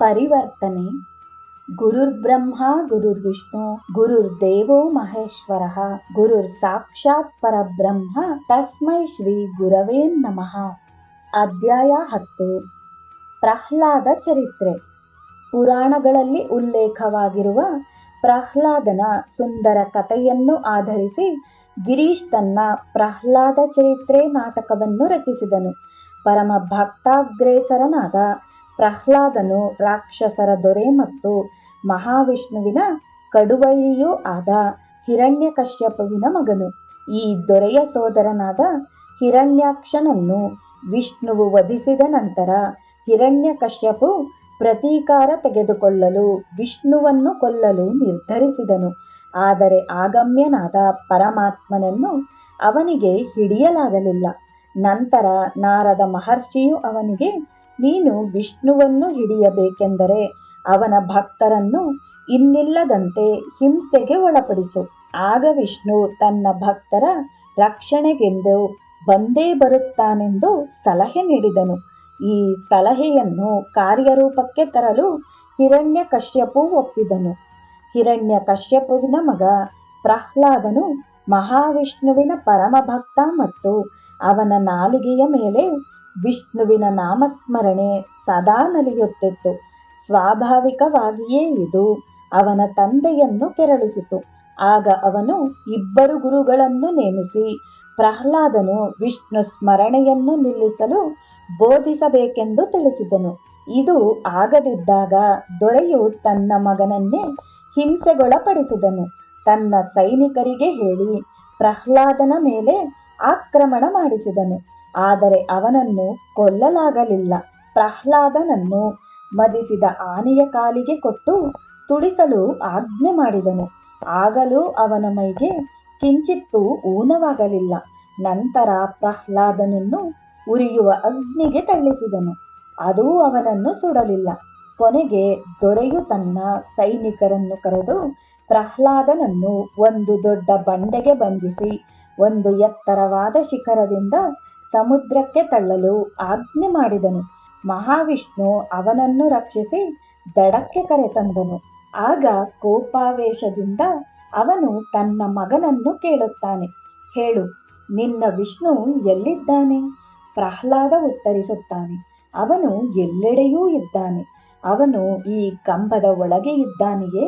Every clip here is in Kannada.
ಪರಿವರ್ತನೆ. ಗುರುರ್ಬ್ರಹ್ಮ ಗುರುರ್ವಿಷ್ಣು ಗುರುರ್ದೇವೋ ಮಹೇಶ್ವರಃ ಗುರುರ್ ಸಾಕ್ಷಾತ್ ಪರಬ್ರಹ್ಮ ತಸ್ಮೈ ಶ್ರೀ ಗುರವೇ ನಮಃ. ಅಧ್ಯಾಯ 10. ಪ್ರಹ್ಲಾದ ಚರಿತ್ರೆ. ಪುರಾಣಗಳಲ್ಲಿ ಉಲ್ಲೇಖವಾಗಿರುವ ಪ್ರಹ್ಲಾದನ ಸುಂದರ ಕಥೆಯನ್ನು ಆಧರಿಸಿ ಗಿರೀಶ್ ತನ್ನ ಪ್ರಹ್ಲಾದ ಚರಿತ್ರೆ ನಾಟಕವನ್ನು ರಚಿಸಿದನು. ಪರಮ ಭಕ್ತಾಗ್ರೇಸರನಾದ ಪ್ರಹ್ಲಾದನು ರಾಕ್ಷಸರ ದೊರೆ ಮತ್ತು ಮಹಾವಿಷ್ಣುವಿನ ಕಡುವೈರಿಯೂ ಆದ ಹಿರಣ್ಯಕಶ್ಯಪುವಿನ ಮಗನು. ಈ ದೊರೆಯ ಸೋದರನಾದ ಹಿರಣ್ಯಾಕ್ಷನನ್ನು ವಿಷ್ಣುವು ವಧಿಸಿದ ನಂತರ ಹಿರಣ್ಯಕಶ್ಯಪು ಪ್ರತೀಕಾರ ತೆಗೆದುಕೊಳ್ಳಲು ವಿಷ್ಣುವನ್ನು ಕೊಲ್ಲಲು ನಿರ್ಧರಿಸಿದನು. ಆದರೆ ಆಗಮ್ಯನಾದ ಪರಮಾತ್ಮನನ್ನು ಅವನಿಗೆ ಹಿಡಿಯಲಾಗಲಿಲ್ಲ. ನಂತರ ನಾರದ ಮಹರ್ಷಿಯು ಅವನಿಗೆ, ನೀನು ವಿಷ್ಣುವನ್ನು ಹಿಡಿಯಬೇಕೆಂದರೆ ಅವನ ಭಕ್ತರನ್ನು ಇನ್ನಿಲ್ಲದಂತೆ ಹಿಂಸೆಗೆ ಒಳಪಡಿಸು. ಆಗ ವಿಷ್ಣು ತನ್ನ ಭಕ್ತರ ರಕ್ಷಣೆಗೆಂದು ಬಂದೇ ಬರುತ್ತಾನೆಂದು ಸಲಹೆ ನೀಡಿದನು. ಈ ಸಲಹೆಯನ್ನು ಕಾರ್ಯರೂಪಕ್ಕೆ ತರಲು ಹಿರಣ್ಯಕಶ್ಯಪು ಒಪ್ಪಿದನು. ಹಿರಣ್ಯಕಶ್ಯಪುವಿನ ಮಗ ಪ್ರಹ್ಲಾದನು ಮಹಾವಿಷ್ಣುವಿನ ಪರಮಭಕ್ತ ಮತ್ತು ಅವನ ನಾಲಿಗೆಯ ಮೇಲೆ ವಿಷ್ಣುವಿನ ನಾಮಸ್ಮರಣೆ ಸದಾ ನಲಿಯುತ್ತಿತ್ತು. ಸ್ವಾಭಾವಿಕವಾಗಿಯೇ ಇದು ಅವನ ತಂದೆಯನ್ನು ಕೆರಳಿಸಿತು. ಆಗ ಅವನು 2 ಗುರುಗಳನ್ನು ನೇಮಿಸಿ ಪ್ರಹ್ಲಾದನು ವಿಷ್ಣು ಸ್ಮರಣೆಯನ್ನು ನಿಲ್ಲಿಸಲು ಬೋಧಿಸಬೇಕೆಂದು ತಿಳಿಸಿದನು. ಇದು ಆಗದಿದ್ದಾಗ ದೊರೆಯು ತನ್ನ ಮಗನನ್ನೇ ಹಿಂಸೆಗೊಳಪಡಿಸಿದನು. ತನ್ನ ಸೈನಿಕರಿಗೆ ಹೇಳಿ ಪ್ರಹ್ಲಾದನ ಮೇಲೆ ಆಕ್ರಮಣ ಮಾಡಿಸಿದನು. ಆದರೆ ಅವನನ್ನು ಕೊಲ್ಲಲಾಗಲಿಲ್ಲ. ಪ್ರಹ್ಲಾದನನ್ನು ಮದಿಸಿದ ಆನೆಯ ಕಾಲಿಗೆ ಕೊಟ್ಟು ತುಳಿಸಲು ಆಜ್ಞೆ ಮಾಡಿದನು. ಆಗಲೂ ಅವನ ಮೈಗೆ ಕಿಂಚಿತ್ತೂ ಊನವಾಗಲಿಲ್ಲ. ನಂತರ ಪ್ರಹ್ಲಾದನನ್ನು ಉರಿಯುವ ಅಗ್ನಿಗೆ ತಳ್ಳಿಸಿದನು. ಅದೂ ಅವನನ್ನು ಸುಡಲಿಲ್ಲ. ಕೊನೆಗೆ ದೊರೆಯು ತನ್ನ ಸೈನಿಕರನ್ನು ಕರೆದು ಪ್ರಹ್ಲಾದನನ್ನು ಒಂದು ದೊಡ್ಡ ಬಂಡೆಗೆ ಬಂಧಿಸಿ ಒಂದು ಎತ್ತರವಾದ ಶಿಖರದಿಂದ ಸಮುದ್ರಕ್ಕೆ ತಳ್ಳಲು ಆಜ್ಞೆ ಮಾಡಿದನು. ಮಹಾವಿಷ್ಣು ಅವನನ್ನು ರಕ್ಷಿಸಿ ದಡಕ್ಕೆ ಕರೆತಂದನು. ಆಗ ಕೋಪಾವೇಶದಿಂದ ಅವನು ತನ್ನ ಮಗನನ್ನು ಕೇಳುತ್ತಾನೆ, ಹೇಳು, ನಿನ್ನ ವಿಷ್ಣು ಎಲ್ಲಿದ್ದಾನೆ? ಪ್ರಹ್ಲಾದ ಉತ್ತರಿಸುತ್ತಾನೆ, ಅವನು ಎಲ್ಲೆಡೆಯೂ ಇದ್ದಾನೆ. ಅವನು ಈ ಕಂಬದ ಒಳಗೆ ಇದ್ದಾನೆಯೇ?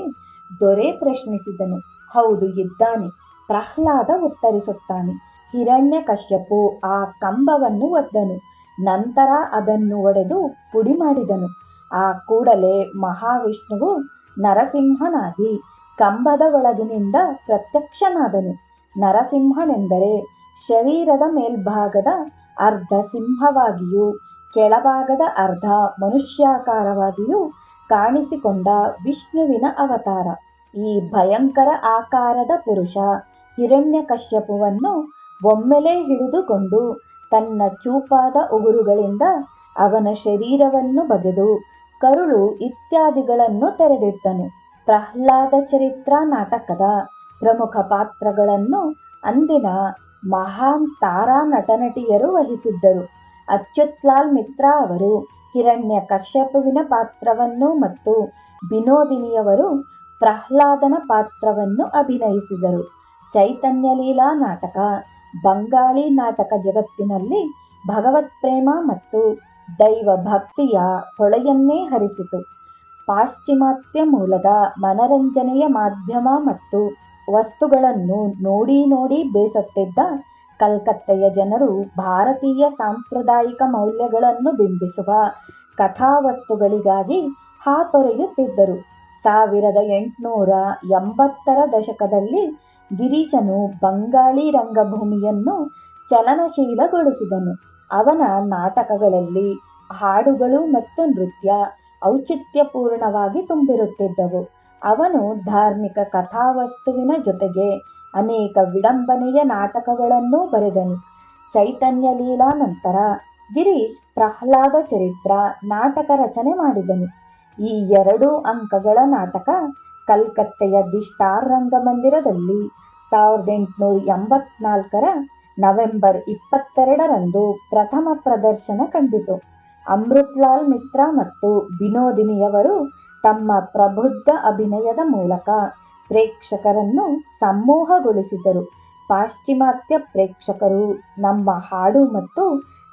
ದೊರೆ ಪ್ರಶ್ನಿಸಿದನು. ಹೌದು, ಇದ್ದಾನೆ. ಪ್ರಹ್ಲಾದ ಉತ್ತರಿಸುತ್ತಾನೆ. ಹಿರಣ್ಯಕಶ್ಯಪು ಆ ಕಂಬವನ್ನು ಒದ್ದನು. ನಂತರ ಅದನ್ನು ಒಡೆದು ಪುಡಿ ಮಾಡಿದನು. ಆ ಕೂಡಲೇ ಮಹಾವಿಷ್ಣುವು ನರಸಿಂಹನಾಗಿ ಕಂಬದ ಒಳಗಿನಿಂದ ಪ್ರತ್ಯಕ್ಷನಾದನು. ನರಸಿಂಹನೆಂದರೆ ಶರೀರದ ಮೇಲ್ಭಾಗದ ಅರ್ಧ ಸಿಂಹವಾಗಿಯೂ ಕೆಳಭಾಗದ ಅರ್ಧ ಮನುಷ್ಯಾಕಾರವಾಗಿಯೂ ಕಾಣಿಸಿಕೊಂಡ ವಿಷ್ಣುವಿನ ಅವತಾರ. ಈ ಭಯಂಕರ ಆಕಾರದ ಪುರುಷ ಹಿರಣ್ಯಕಶ್ಯಪುವನ್ನು ಒಮ್ಮೆಲೇ ಹಿಡಿದುಕೊಂಡು ತನ್ನ ಚೂಪಾದ ಉಗುರುಗಳಿಂದ ಅವನ ಶರೀರವನ್ನು ಬಗೆದು ಕರುಳು ಇತ್ಯಾದಿಗಳನ್ನು ತೆರೆದಿಟ್ಟನು. ಪ್ರಹ್ಲಾದ ಚರಿತ್ರಾ ನಾಟಕದ ಪ್ರಮುಖ ಪಾತ್ರಗಳನ್ನು ಅಂದಿನ ಮಹಾನ್ ತಾರಾ ನಟನಟಿಯರು ವಹಿಸಿದ್ದರು. ಅಚ್ಯುತ್ಲಾಲ್ ಮಿತ್ರ ಅವರು ಹಿರಣ್ಯಕಶ್ಯಪುವಿನ ಪಾತ್ರವನ್ನು ಮತ್ತು ವಿನೋದಿನಿಯವರು ಪ್ರಹ್ಲಾದನ ಪಾತ್ರವನ್ನು ಅಭಿನಯಿಸಿದರು. ಚೈತನ್ಯ ಲೀಲಾ ನಾಟಕ ಬಂಗಾಳಿ ನಾಟಕ ಜಗತ್ತಿನಲ್ಲಿ ಭಗವತ್ ಪ್ರೇಮ ಮತ್ತು ದೈವ ಭಕ್ತಿಯ ಹೊಳೆಯನ್ನೇ ಹರಿಸಿತು. ಪಾಶ್ಚಿಮಾತ್ಯ ಮೂಲದ ಮನರಂಜನೆಯ ಮಾಧ್ಯಮ ಮತ್ತು ವಸ್ತುಗಳನ್ನು ನೋಡಿ ನೋಡಿ ಬೇಸತ್ತಿದ್ದ ಕಲ್ಕತ್ತೆಯ ಜನರು ಭಾರತೀಯ ಸಾಂಪ್ರದಾಯಿಕ ಮೌಲ್ಯಗಳನ್ನು ಬಿಂಬಿಸುವ ಕಥಾವಸ್ತುಗಳಿಗಾಗಿ ಹಾತೊರೆಯುತ್ತಿದ್ದರು. 1880ರ ದಶಕದಲ್ಲಿ ಗಿರೀಶನು ಬಂಗಾಳಿ ರಂಗಭೂಮಿಯನ್ನು ಚಲನಶೀಲಗೊಳಿಸಿದನು. ಅವನ ನಾಟಕಗಳಲ್ಲಿ ಹಾಡುಗಳು ಮತ್ತು ನೃತ್ಯ ಔಚಿತ್ಯಪೂರ್ಣವಾಗಿ ತುಂಬಿರುತ್ತಿದ್ದವು. ಅವನು ಧಾರ್ಮಿಕ ಕಥಾವಸ್ತುವಿನ ಜೊತೆಗೆ ಅನೇಕ ವಿಡಂಬನೆಯ ನಾಟಕಗಳನ್ನೂ ಬರೆದನು. ಚೈತನ್ಯ ಲೀಲಾ ನಂತರ ಗಿರೀಶ್ ಪ್ರಹ್ಲಾದ ಚರಿತ್ರ ನಾಟಕ ರಚನೆ ಮಾಡಿದನು. ಈ 2 ಅಂಕಗಳ ನಾಟಕ ಕಲ್ಕತ್ತೆಯ ದಿ ಸ್ಟಾರ್ ರಂಗಮಂದಿರದಲ್ಲಿ 1884ರ ನವೆಂಬರ್ 22ರಂದು ಪ್ರಥಮ ಪ್ರದರ್ಶನ ಕಂಡಿತು. ಅಮೃತ್ಲಾಲ್ ಮಿತ್ರ ಮತ್ತು ವಿನೋದಿನಿಯವರು ತಮ್ಮ ಪ್ರಬುದ್ಧ ಅಭಿನಯದ ಮೂಲಕ ಪ್ರೇಕ್ಷಕರನ್ನು ಸಮ್ಮೋಹಗೊಳಿಸಿದರು. ಪಾಶ್ಚಿಮಾತ್ಯ ಪ್ರೇಕ್ಷಕರು ನಮ್ಮ ಹಾಡು ಮತ್ತು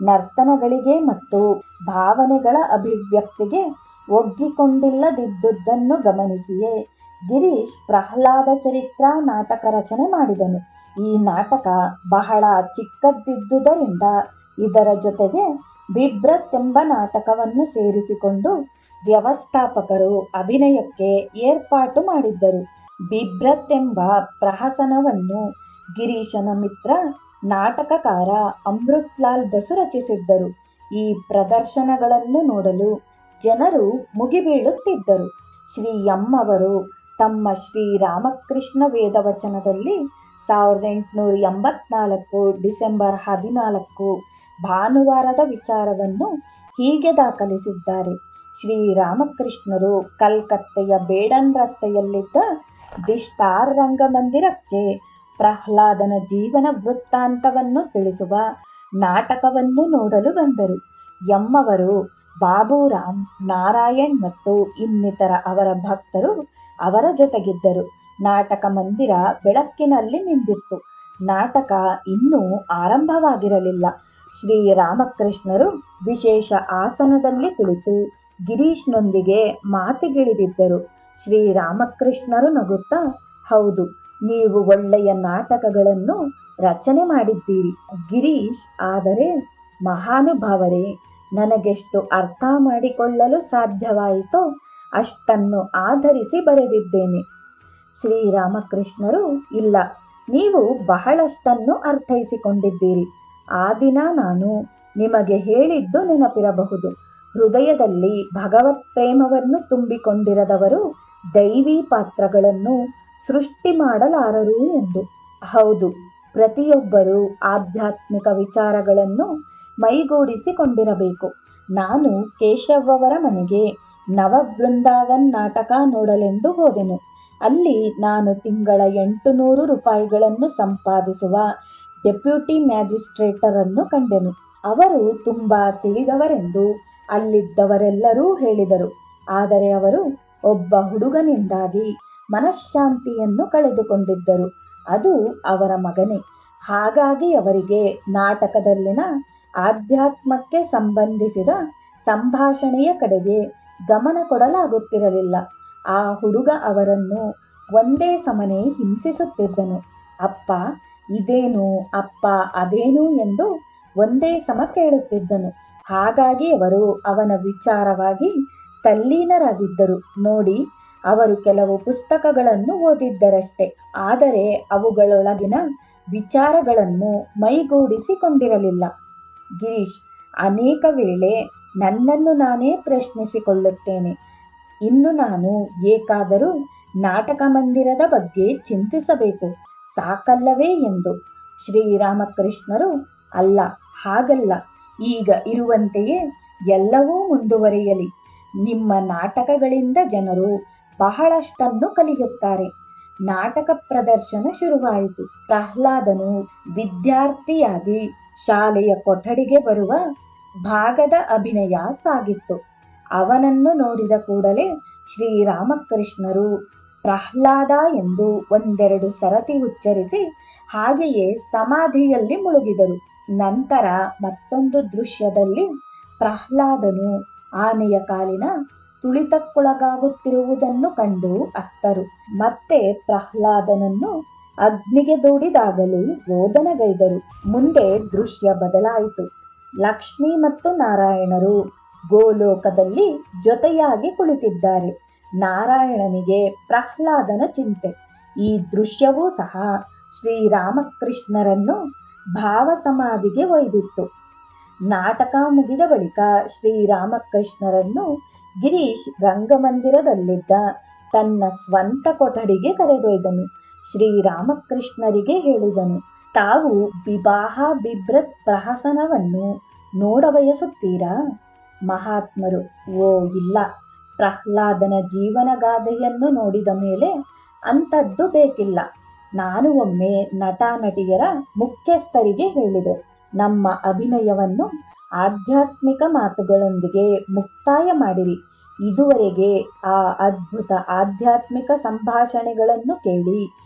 ನರ್ತನಗಳಿಗೆ ಮತ್ತು ಭಾವನೆಗಳ ಅಭಿವ್ಯಕ್ತಿಗೆ ಒಗ್ಗಿಕೊಂಡಿಲ್ಲದಿದ್ದುದನ್ನು ಗಮನಿಸಿಯೇ ಗಿರೀಶ್ ಪ್ರಹ್ಲಾದ ಚರಿತ್ರ ನಾಟಕ ರಚನೆ ಮಾಡಿದನು. ಈ ನಾಟಕ ಬಹಳ ಚಿಕ್ಕದಿದ್ದುದರಿಂದ ಇದರ ಜೊತೆಗೆ ಬಿಭ್ರತ್ ಎಂಬ ನಾಟಕವನ್ನು ಸೇರಿಸಿಕೊಂಡು ವ್ಯವಸ್ಥಾಪಕರು ಅಭಿನಯಕ್ಕೆ ಏರ್ಪಾಟು ಮಾಡಿದ್ದರು. ಬಿಭ್ರತ್ ಎಂಬ ಪ್ರಹಸನವನ್ನು ಗಿರೀಶನ ಮಿತ್ರ ನಾಟಕಕಾರ ಅಮೃತ್ಲಾಲ್ ಬಸು ರಚಿಸಿದ್ದರು. ಈ ಪ್ರದರ್ಶನಗಳನ್ನು ನೋಡಲು ಜನರು ಮುಗಿಬೀಳುತ್ತಿದ್ದರು. ಶ್ರೀ ಎಂ ಅವರು ತಮ್ಮ ಶ್ರೀರಾಮಕೃಷ್ಣ ವೇದವಚನದಲ್ಲಿ 1884 ಡಿಸೆಂಬರ್ 14 ಭಾನುವಾರದ ವಿಚಾರವನ್ನು ಹೀಗೆ ದಾಖಲಿಸಿದ್ದಾರೆ. ಶ್ರೀರಾಮಕೃಷ್ಣರು ಕಲ್ಕತ್ತೆಯ ಬೇಡನ್ ರಸ್ತೆಯಲ್ಲಿದ್ದ ದಿ ಸ್ಟಾರ್ ರಂಗಮಂದಿರಕ್ಕೆ ಪ್ರಹ್ಲಾದನ ಜೀವನ ವೃತ್ತಾಂತವನ್ನು ತಿಳಿಸುವ ನಾಟಕವನ್ನು ನೋಡಲು ಬಂದರು. ಎಮ್ಮವರು ಬಾಬುರಾಮ್, ನಾರಾಯಣ್ ಮತ್ತು ಇನ್ನಿತರ ಅವರ ಭಕ್ತರು ಅವರ ಜೊತೆಗಿದ್ದರು. ನಾಟಕ ಮಂದಿರ ಬೆಳಕಿನಲ್ಲಿ ಮಿಂದಿತ್ತು. ನಾಟಕ ಇನ್ನೂ ಆರಂಭವಾಗಿರಲಿಲ್ಲ. ಶ್ರೀರಾಮಕೃಷ್ಣರು ವಿಶೇಷ ಆಸನದಲ್ಲಿ ಕುಳಿತು ಗಿರೀಶ್ನೊಂದಿಗೆ ಮಾತಿಗಿಳಿದಿದ್ದರು. ಶ್ರೀರಾಮಕೃಷ್ಣರು ನಗುತ್ತಾ, ಹೌದು, ನೀವು ಒಳ್ಳೆಯ ನಾಟಕಗಳನ್ನು ರಚನೆ ಮಾಡಿದ್ದೀರಿ ಗಿರೀಶ್. ಆದರೆ ಮಹಾನುಭಾವರೇ, ನನಗೆಷ್ಟು ಅರ್ಥ ಮಾಡಿಕೊಳ್ಳಲು ಸಾಧ್ಯವಾಯಿತೋ ಅಷ್ಟನ್ನು ಆಧರಿಸಿ ಬರೆದಿದ್ದೇನೆ. ಶ್ರೀರಾಮಕೃಷ್ಣರು, ಇಲ್ಲ, ನೀವು ಬಹಳಷ್ಟನ್ನು ಅರ್ಥೈಸಿಕೊಂಡಿದ್ದೀರಿ. ಆ ದಿನ ನಾನು ನಿಮಗೆ ಹೇಳಿದ್ದು ನೆನಪಿರಬಹುದು. ಹೃದಯದಲ್ಲಿ ಭಗವತ್ ಪ್ರೇಮವನ್ನು ತುಂಬಿಕೊಂಡಿರದವರು ದೈವಿ ಪಾತ್ರಗಳನ್ನು ಸೃಷ್ಟಿ ಮಾಡಲಾರರು ಎಂದು. ಹೌದು, ಪ್ರತಿಯೊಬ್ಬರೂ ಆಧ್ಯಾತ್ಮಿಕ ವಿಚಾರಗಳನ್ನು ಮೈಗೂಡಿಸಿಕೊಂಡಿರಬೇಕು. ನಾನು ಕೇಶವ್ ಅವರ ಮನೆಗೆ ನವವೃಂದಾವನ್ ನಾಟಕ ನೋಡಲೆಂದು ಹೋದೆನು. ಅಲ್ಲಿ ನಾನು ತಿಂಗಳ 800 ರೂಪಾಯಿಗಳನ್ನು ಸಂಪಾದಿಸುವ ಡೆಪ್ಯೂಟಿ ಮ್ಯಾಜಿಸ್ಟ್ರೇಟರನ್ನು ಕಂಡೆನು. ಅವರು ತುಂಬ ತಿಳಿದವರೆಂದು ಅಲ್ಲಿದ್ದವರೆಲ್ಲರೂ ಹೇಳಿದರು. ಆದರೆ ಅವರು ಒಬ್ಬ ಹುಡುಗನಿಂದಾಗಿ ಮನಃಶಾಂತಿಯನ್ನು ಕಳೆದುಕೊಂಡಿದ್ದರು. ಅದು ಅವರ ಮಗನೇ. ಹಾಗಾಗಿ ಅವರಿಗೆ ನಾಟಕದಲ್ಲಿನ ಆಧ್ಯಾತ್ಮಕ್ಕೆ ಸಂಬಂಧಿಸಿದ ಸಂಭಾಷಣೆಯ ಕಡೆಗೆ ಗಮನ ಕೊಡಲಾಗುತ್ತಿರಲಿಲ್ಲ. ಆ ಹುಡುಗ ಅವರನ್ನು ಒಂದೇ ಸಮನೆ ಹಿಂಸಿಸುತ್ತಿದ್ದನು. ಅಪ್ಪ ಇದೇನು, ಅಪ್ಪ ಅದೇನು ಎಂದು ಒಂದೇ ಸಮ ಕೇಳುತ್ತಿದ್ದನು. ಹಾಗಾಗಿ ಅವರು ಅವನ ವಿಚಾರವಾಗಿ ತಲ್ಲೀನರಾಗಿದ್ದರು. ನೋಡಿ, ಅವರು ಕೆಲವು ಪುಸ್ತಕಗಳನ್ನು ಓದಿದ್ದರಷ್ಟೆ, ಆದರೆ ಅವುಗಳೊಳಗಿನ ವಿಚಾರಗಳನ್ನು ಮೈಗೂಡಿಸಿಕೊಂಡಿರಲಿಲ್ಲ. ಗಿರೀಶ್, ಅನೇಕ ವೇಳೆ ನನ್ನನ್ನು ನಾನೇ ಪ್ರಶ್ನಿಸಿಕೊಳ್ಳುತ್ತೇನೆ, ಇನ್ನು ನಾನು ಏಕಾದರೂ ನಾಟಕ ಮಂದಿರದ ಬಗ್ಗೆ ಚಿಂತಿಸಬೇಕು ಸಾಕಲ್ಲವೇ ಎಂದು. ಶ್ರೀರಾಮಕೃಷ್ಣರು, ಅಲ್ಲ, ಹಾಗಲ್ಲ. ಈಗ ಇರುವಂತೆಯೇ ಎಲ್ಲವೂ ಮುಂದುವರಿಯಲಿ. ನಿಮ್ಮ ನಾಟಕಗಳಿಂದ ಜನರು ಬಹಳಷ್ಟನ್ನು ಕಲಿಯುತ್ತಾರೆ. ನಾಟಕ ಪ್ರದರ್ಶನ ಶುರುವಾಯಿತು. ಪ್ರಹ್ಲಾದನು ವಿದ್ಯಾರ್ಥಿಯಾಗಿ ಶಾಲೆಯ ಕೊಠಡಿಗೆ ಬರುವ ಭಾಗದ ಅಭಿನಯ ಸಾಗಿತ್ತು. ಅವನನ್ನು ನೋಡಿದ ಕೂಡಲೇ ಶ್ರೀರಾಮಕೃಷ್ಣರು ಪ್ರಹ್ಲಾದ ಎಂದು ಒಂದೆರಡು ಸರತಿ ಉಚ್ಚರಿಸಿ ಹಾಗೆಯೇ ಸಮಾಧಿಯಲ್ಲಿ ಮುಳುಗಿದರು. ನಂತರ ಮತ್ತೊಂದು ದೃಶ್ಯದಲ್ಲಿ ಪ್ರಹ್ಲಾದನು ಆನೆಯ ಕಾಲಿನ ತುಳಿತಕ್ಕೊಳಗಾಗುತ್ತಿರುವುದನ್ನು ಕಂಡು ಅತ್ತರು. ಮತ್ತೆ ಪ್ರಹ್ಲಾದನನ್ನು ಅಗ್ನಿಗೆ ದೂಡಿದಾಗಲೂ ರೋದನಗೈದರು. ಮುಂದೆ ದೃಶ್ಯ ಬದಲಾಯಿತು. ಲಕ್ಷ್ಮಿ ಮತ್ತು ನಾರಾಯಣರು ಗೋಲೋಕದಲ್ಲಿ ಜೊತೆಯಾಗಿ ಕುಳಿತಿದ್ದಾರೆ. ನಾರಾಯಣನಿಗೆ ಪ್ರಹ್ಲಾದನ ಚಿಂತೆ. ಈ ದೃಶ್ಯವೂ ಸಹ ಶ್ರೀರಾಮಕೃಷ್ಣರನ್ನು ಭಾವ ಸಮಾಧಿಗೆ ಒಯ್ದಿತ್ತು. ನಾಟಕ ಮುಗಿದ ಬಳಿಕ ಶ್ರೀರಾಮಕೃಷ್ಣರನ್ನು ಗಿರೀಶ್ ರಂಗಮಂದಿರದಲ್ಲಿದ್ದ ತನ್ನ ಸ್ವಂತ ಕೊಠಡಿಗೆ ಕರೆದೊಯ್ದನು. ಶ್ರೀರಾಮಕೃಷ್ಣರಿಗೆ ಹೇಳಿದನು, ತಾವು ವಿವಾಹ ಬಿಭ್ರತ್ ಪ್ರಹಸನವನ್ನು ನೋಡಬಯಸುತ್ತೀರಾ? ಮಹಾತ್ಮರು, ಓ ಇಲ್ಲ, ಪ್ರಹ್ಲಾದನ ಜೀವನಗಾಥೆಯನ್ನು ನೋಡಿದ ಮೇಲೆ ಅಂಥದ್ದು ಬೇಕಿಲ್ಲ. ನಾನು ಒಮ್ಮೆ ನಟ ನಟಿಯರ ಮುಖ್ಯಸ್ಥರಿಗೆ ಹೇಳಿದೆ, ನಮ್ಮ ಅಭಿನಯವನ್ನು ಆಧ್ಯಾತ್ಮಿಕ ಮಾತುಗಳೊಂದಿಗೆ ಮುಕ್ತಾಯ ಮಾಡಿರಿ. ಇದುವರೆಗೆ ಆ ಅದ್ಭುತ ಆಧ್ಯಾತ್ಮಿಕ ಸಂಭಾಷಣೆಗಳನ್ನು ಕೇಳಿ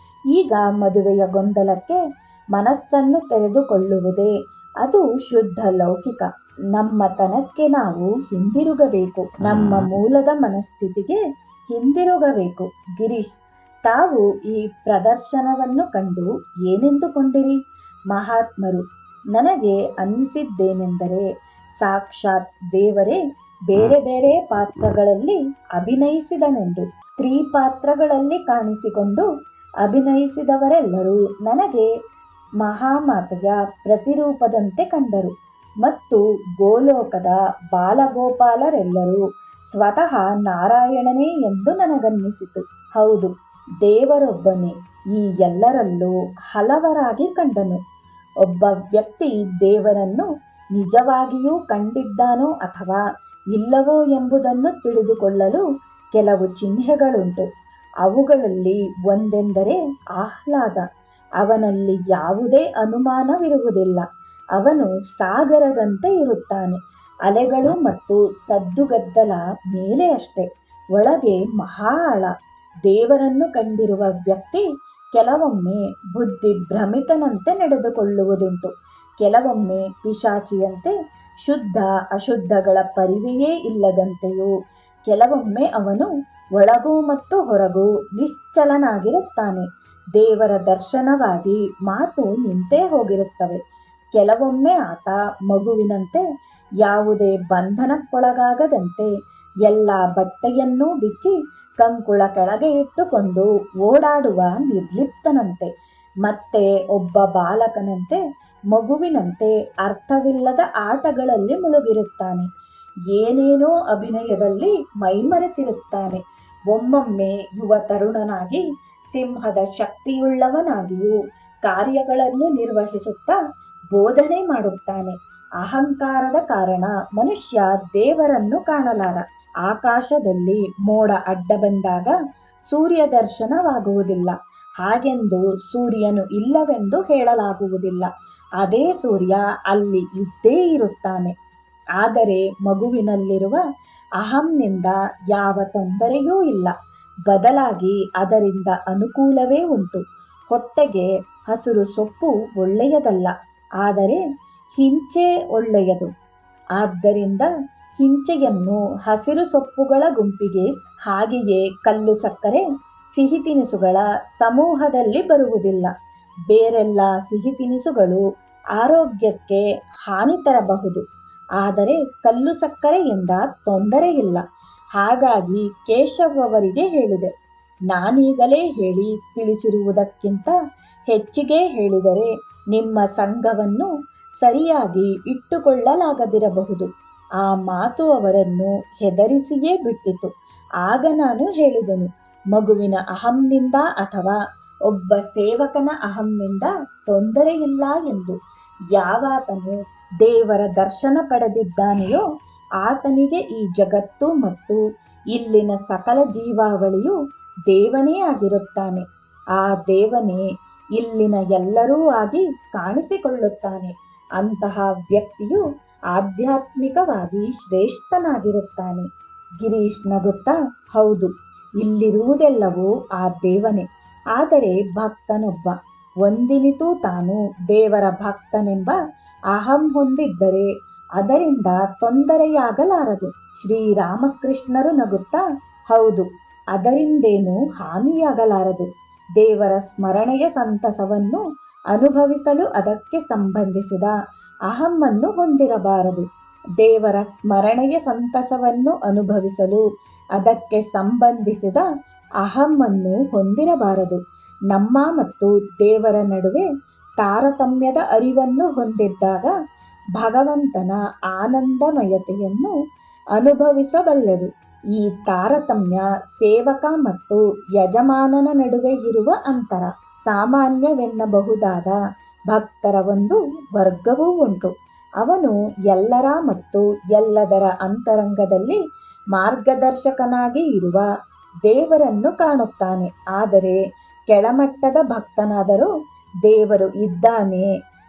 ಈಗ ಮದುವೆಯ ಗೊಂದಲಕ್ಕೆ ಮನಸ್ಸನ್ನು ತೆರೆದುಕೊಳ್ಳುವುದೇ ಅದು ಶುದ್ಧ ಲೌಕಿಕ. ನಮ್ಮತನಕ್ಕೆ ನಾವು ಹಿಂದಿರುಗಬೇಕು, ನಮ್ಮ ಮೂಲದ ಮನಸ್ಥಿತಿಗೆ ಹಿಂದಿರುಗಬೇಕು. ಗಿರೀಶ್, ತಾವು ಈ ಪ್ರದರ್ಶನವನ್ನು ಕಂಡು ಏನೆಂದುಕೊಂಡಿರಿ? ಮಹಾತ್ಮರು, ನನಗೆ ಅನ್ನಿಸಿದ್ದೇನೆಂದರೆ ಸಾಕ್ಷಾತ್ ದೇವರೇ ಬೇರೆ ಬೇರೆ ಪಾತ್ರಗಳಲ್ಲಿ ಅಭಿನಯಿಸಿದನೆಂದು. ಸ್ತ್ರೀ ಪಾತ್ರಗಳಲ್ಲಿ ಕಾಣಿಸಿಕೊಂಡು ಅಭಿನಯಿಸಿದವರೆಲ್ಲರೂ ನನಗೆ ಮಹಾಮಾತೆಯ ಪ್ರತಿರೂಪದಂತೆ ಕಂಡರು ಮತ್ತು ಗೋಲೋಕದ ಬಾಲಗೋಪಾಲರೆಲ್ಲರೂ ಸ್ವತಃ ನಾರಾಯಣನೇ ಎಂದು ನನಗನ್ನಿಸಿತು. ಹೌದು, ದೇವರೊಬ್ಬನೇ ಈ ಎಲ್ಲರಲ್ಲೂ ಹಲವರಾಗಿ ಕಂಡನು. ಒಬ್ಬ ವ್ಯಕ್ತಿ ದೇವರನ್ನು ನಿಜವಾಗಿಯೂ ಕಂಡಿದ್ದಾನೋ ಅಥವಾ ಇಲ್ಲವೋ ಎಂಬುದನ್ನು ತಿಳಿದುಕೊಳ್ಳಲು ಕೆಲವು ಚಿಹ್ನೆಗಳುಂಟು. ಅವುಗಳಲ್ಲಿ ಒಂದೆಂದರೆ ಆಹ್ಲಾದ. ಅವನಲ್ಲಿ ಯಾವುದೇ ಅನುಮಾನವಿರುವುದಿಲ್ಲ. ಅವನು ಸಾಗರದಂತೆ ಇರುತ್ತಾನೆ. ಅಲೆಗಳು ಮತ್ತು ಸದ್ದುಗದ್ದಲ ಮೇಲೆ ಅಷ್ಟೇ, ಒಳಗೆ ಮಹಾ ಆಳ. ದೇವರನ್ನು ಕಂಡಿರುವ ವ್ಯಕ್ತಿ ಕೆಲವೊಮ್ಮೆ ಬುದ್ಧಿ ಭ್ರಮಿತನಂತೆ ನಡೆದುಕೊಳ್ಳುವುದುಂಟು. ಕೆಲವೊಮ್ಮೆ ಪಿಶಾಚಿಯಂತೆ ಶುದ್ಧ ಅಶುದ್ಧಗಳ ಪರಿವೆಯೇ ಇಲ್ಲದಂತೆಯೂ, ಕೆಲವೊಮ್ಮೆ ಅವನು ಒಳಗೂ ಮತ್ತು ಹೊರಗೂ ನಿಶ್ಚಲನಾಗಿರುತ್ತಾನೆ. ದೇವರ ದರ್ಶನವಾಗಿ ಮಾತು ನಿಂತೇ ಹೋಗಿರುತ್ತವೆ. ಕೆಲವೊಮ್ಮೆ ಆತ ಮಗುವಿನಂತೆ ಯಾವುದೇ ಬಂಧನಕ್ಕೊಳಗಾಗದಂತೆ ಎಲ್ಲ ಬಟ್ಟೆಯನ್ನೂ ಬಿಚ್ಚಿ ಕಂಕುಳ ಕೆಳಗೆ ಇಟ್ಟುಕೊಂಡು ಓಡಾಡುವ ನಿರ್ಲಿಪ್ತನಂತೆ, ಮತ್ತೆ ಒಬ್ಬ ಬಾಲಕನಂತೆ ಮಗುವಿನಂತೆ ಅರ್ಥವಿಲ್ಲದ ಆಟಗಳಲ್ಲಿ ಮುಳುಗಿರುತ್ತಾನೆ. ಏನೇನೋ ಅಭಿನಯದಲ್ಲಿ ಮೈಮರೆತಿರುತ್ತಾನೆ. ಒಮ್ಮೊಮ್ಮೆ ಯುವ ತರುಣನಾಗಿ ಸಿಂಹದ ಶಕ್ತಿಯುಳ್ಳವನಾಗಿಯೂ ಕಾರ್ಯಗಳನ್ನು ನಿರ್ವಹಿಸುತ್ತಾ ಬೋಧನೆ ಮಾಡುತ್ತಾನೆ. ಅಹಂಕಾರದ ಕಾರಣ ಮನುಷ್ಯ ದೇವರನ್ನು ಕಾಣಲಾರ. ಆಕಾಶದಲ್ಲಿ ಮೋಡ ಅಡ್ಡ ಬಂದಾಗ ಸೂರ್ಯ ದರ್ಶನವಾಗುವುದಿಲ್ಲ. ಹಾಗೆಂದು ಸೂರ್ಯನು ಇಲ್ಲವೆಂದು ಹೇಳಲಾಗುವುದಿಲ್ಲ. ಅದೇ ಸೂರ್ಯ ಅಲ್ಲಿ ಇದ್ದೇ ಇರುತ್ತಾನೆ. ಆದರೆ ಮಗುವಿನಲ್ಲಿರುವ ಅಹಂನಿಂದ ಯಾವ ತೊಂದರೆಯೂ ಇಲ್ಲ. ಬದಲಾಗಿ ಅದರಿಂದ ಅನುಕೂಲವೇ ಉಂಟು. ಹೊಟ್ಟೆಗೆ ಹಸಿರು ಸೊಪ್ಪು ಒಳ್ಳೆಯದಲ್ಲ, ಆದರೆ ಹಿಂಚೆ ಒಳ್ಳೆಯದು. ಆದ್ದರಿಂದ ಹಿಂಚೆಯನ್ನು ಹಸಿರು ಸೊಪ್ಪುಗಳ ಗುಂಪಿಗೆ, ಹಾಗೆಯೇ ಕಲ್ಲು ಸಕ್ಕರೆ ಸಿಹಿ ತಿನಿಸುಗಳ ಸಮೂಹದಲ್ಲಿ ಬರುವುದಿಲ್ಲ. ಬೇರೆಲ್ಲ ಸಿಹಿ ತಿನಿಸುಗಳು ಆರೋಗ್ಯಕ್ಕೆ ಹಾನಿ ತರಬಹುದು, ಆದರೆ ಕಲ್ಲು ಸಕ್ಕರೆಯಿಂದ ತೊಂದರೆಯಿಲ್ಲ. ಹಾಗಾಗಿ ಕೇಶವ್ ಅವರಿಗೆ ಹೇಳಿದೆ, ನಾನೀಗಲೇ ಹೇಳಿ ತಿಳಿಸಿರುವುದಕ್ಕಿಂತ ಹೆಚ್ಚಿಗೆ ಹೇಳಿದರೆ ನಿಮ್ಮ ಸಂಘವನ್ನು ಸರಿಯಾಗಿ ಇಟ್ಟುಕೊಳ್ಳಲಾಗದಿರಬಹುದು. ಆ ಮಾತು ಅವರನ್ನು ಹೆದರಿಸಿಯೇ ಬಿಟ್ಟಿತು. ಆಗ ನಾನು ಹೇಳಿದೆನು, ಮಗುವಿನ ಅಹಂನಿಂದ ಅಥವಾ ಒಬ್ಬ ಸೇವಕನ ಅಹಂನಿಂದ ತೊಂದರೆಯಿಲ್ಲ ಎಂದು. ಯಾವಾತನು ದೇವರ ದರ್ಶನ ಪಡೆದಿದ್ದಾನೆಯೋ ಆತನಿಗೆ ಈ ಜಗತ್ತು ಮತ್ತು ಇಲ್ಲಿನ ಸಕಲ ಜೀವಾವಳಿಯು ದೇವನೇ ಆಗಿರುತ್ತಾನೆ. ಆ ದೇವನೇ ಇಲ್ಲಿನ ಎಲ್ಲರೂ ಆಗಿ ಕಾಣಿಸಿಕೊಳ್ಳುತ್ತಾನೆ. ಅಂತಹ ವ್ಯಕ್ತಿಯು ಆಧ್ಯಾತ್ಮಿಕವಾಗಿ ಶ್ರೇಷ್ಠನಾಗಿರುತ್ತಾನೆ. ಗಿರೀಶ್ ನಗುತ್ತಾ, ಹೌದು, ಇಲ್ಲಿರುವುದೆಲ್ಲವೂ ಆ ದೇವನೇ. ಆದರೆ ಭಕ್ತನೊಬ್ಬ ಒಂದಿನಿತೂ ತಾನು ದೇವರ ಭಕ್ತನೆಂಬ ಅಹಂ ಹೊಂದಿದ್ದರೆ ಅದರಿಂದ ತೊಂದರೆಯಾಗಲಾರದು. ಶ್ರೀರಾಮಕೃಷ್ಣರು ನಗುತ್ತಾ, ಹೌದು, ಅದರಿಂದೇನೂ ಹಾನಿಯಾಗಲಾರದು. ದೇವರ ಸ್ಮರಣೆಯ ಸಂತಸವನ್ನು ಅನುಭವಿಸಲು ಅದಕ್ಕೆ ಸಂಬಂಧಿಸಿದ ಅಹಮ್ಮನ್ನು ಹೊಂದಿರಬಾರದು. ದೇವರ ಸ್ಮರಣೆಯ ಸಂತಸವನ್ನು ಅನುಭವಿಸಲು ಅದಕ್ಕೆ ಸಂಬಂಧಿಸಿದ ಅಹಮ್ಮನ್ನು ಹೊಂದಿರಬಾರದು. ನಮ್ಮ ಮತ್ತು ದೇವರ ನಡುವೆ ತಾರತಮ್ಯದ ಅರಿವನ್ನು ಹೊಂದಿದ್ದಾಗ ಭಗವಂತನ ಆನಂದಮಯತೆಯನ್ನು ಅನುಭವಿಸಬಲ್ಲೆವು. ಈ ತಾರತಮ್ಯ ಸೇವಕ ಮತ್ತು ಯಜಮಾನನ ನಡುವೆ ಇರುವ ಅಂತರ. ಸಾಮಾನ್ಯವೆನ್ನಬಹುದಾದ ಭಕ್ತರ ಒಂದು ವರ್ಗವೂ ಉಂಟು. ಅವನು ಎಲ್ಲರ ಮತ್ತು ಎಲ್ಲದರ ಅಂತರಂಗದಲ್ಲಿ ಮಾರ್ಗದರ್ಶಕನಾಗಿ ಇರುವ ದೇವರನ್ನು ಕಾಣುತ್ತಾನೆ. ಆದರೆ ಕೆಳಮಟ್ಟದ ಭಕ್ತನಾದರೂ ದೇವರು ಇದ್ದಾನೆ,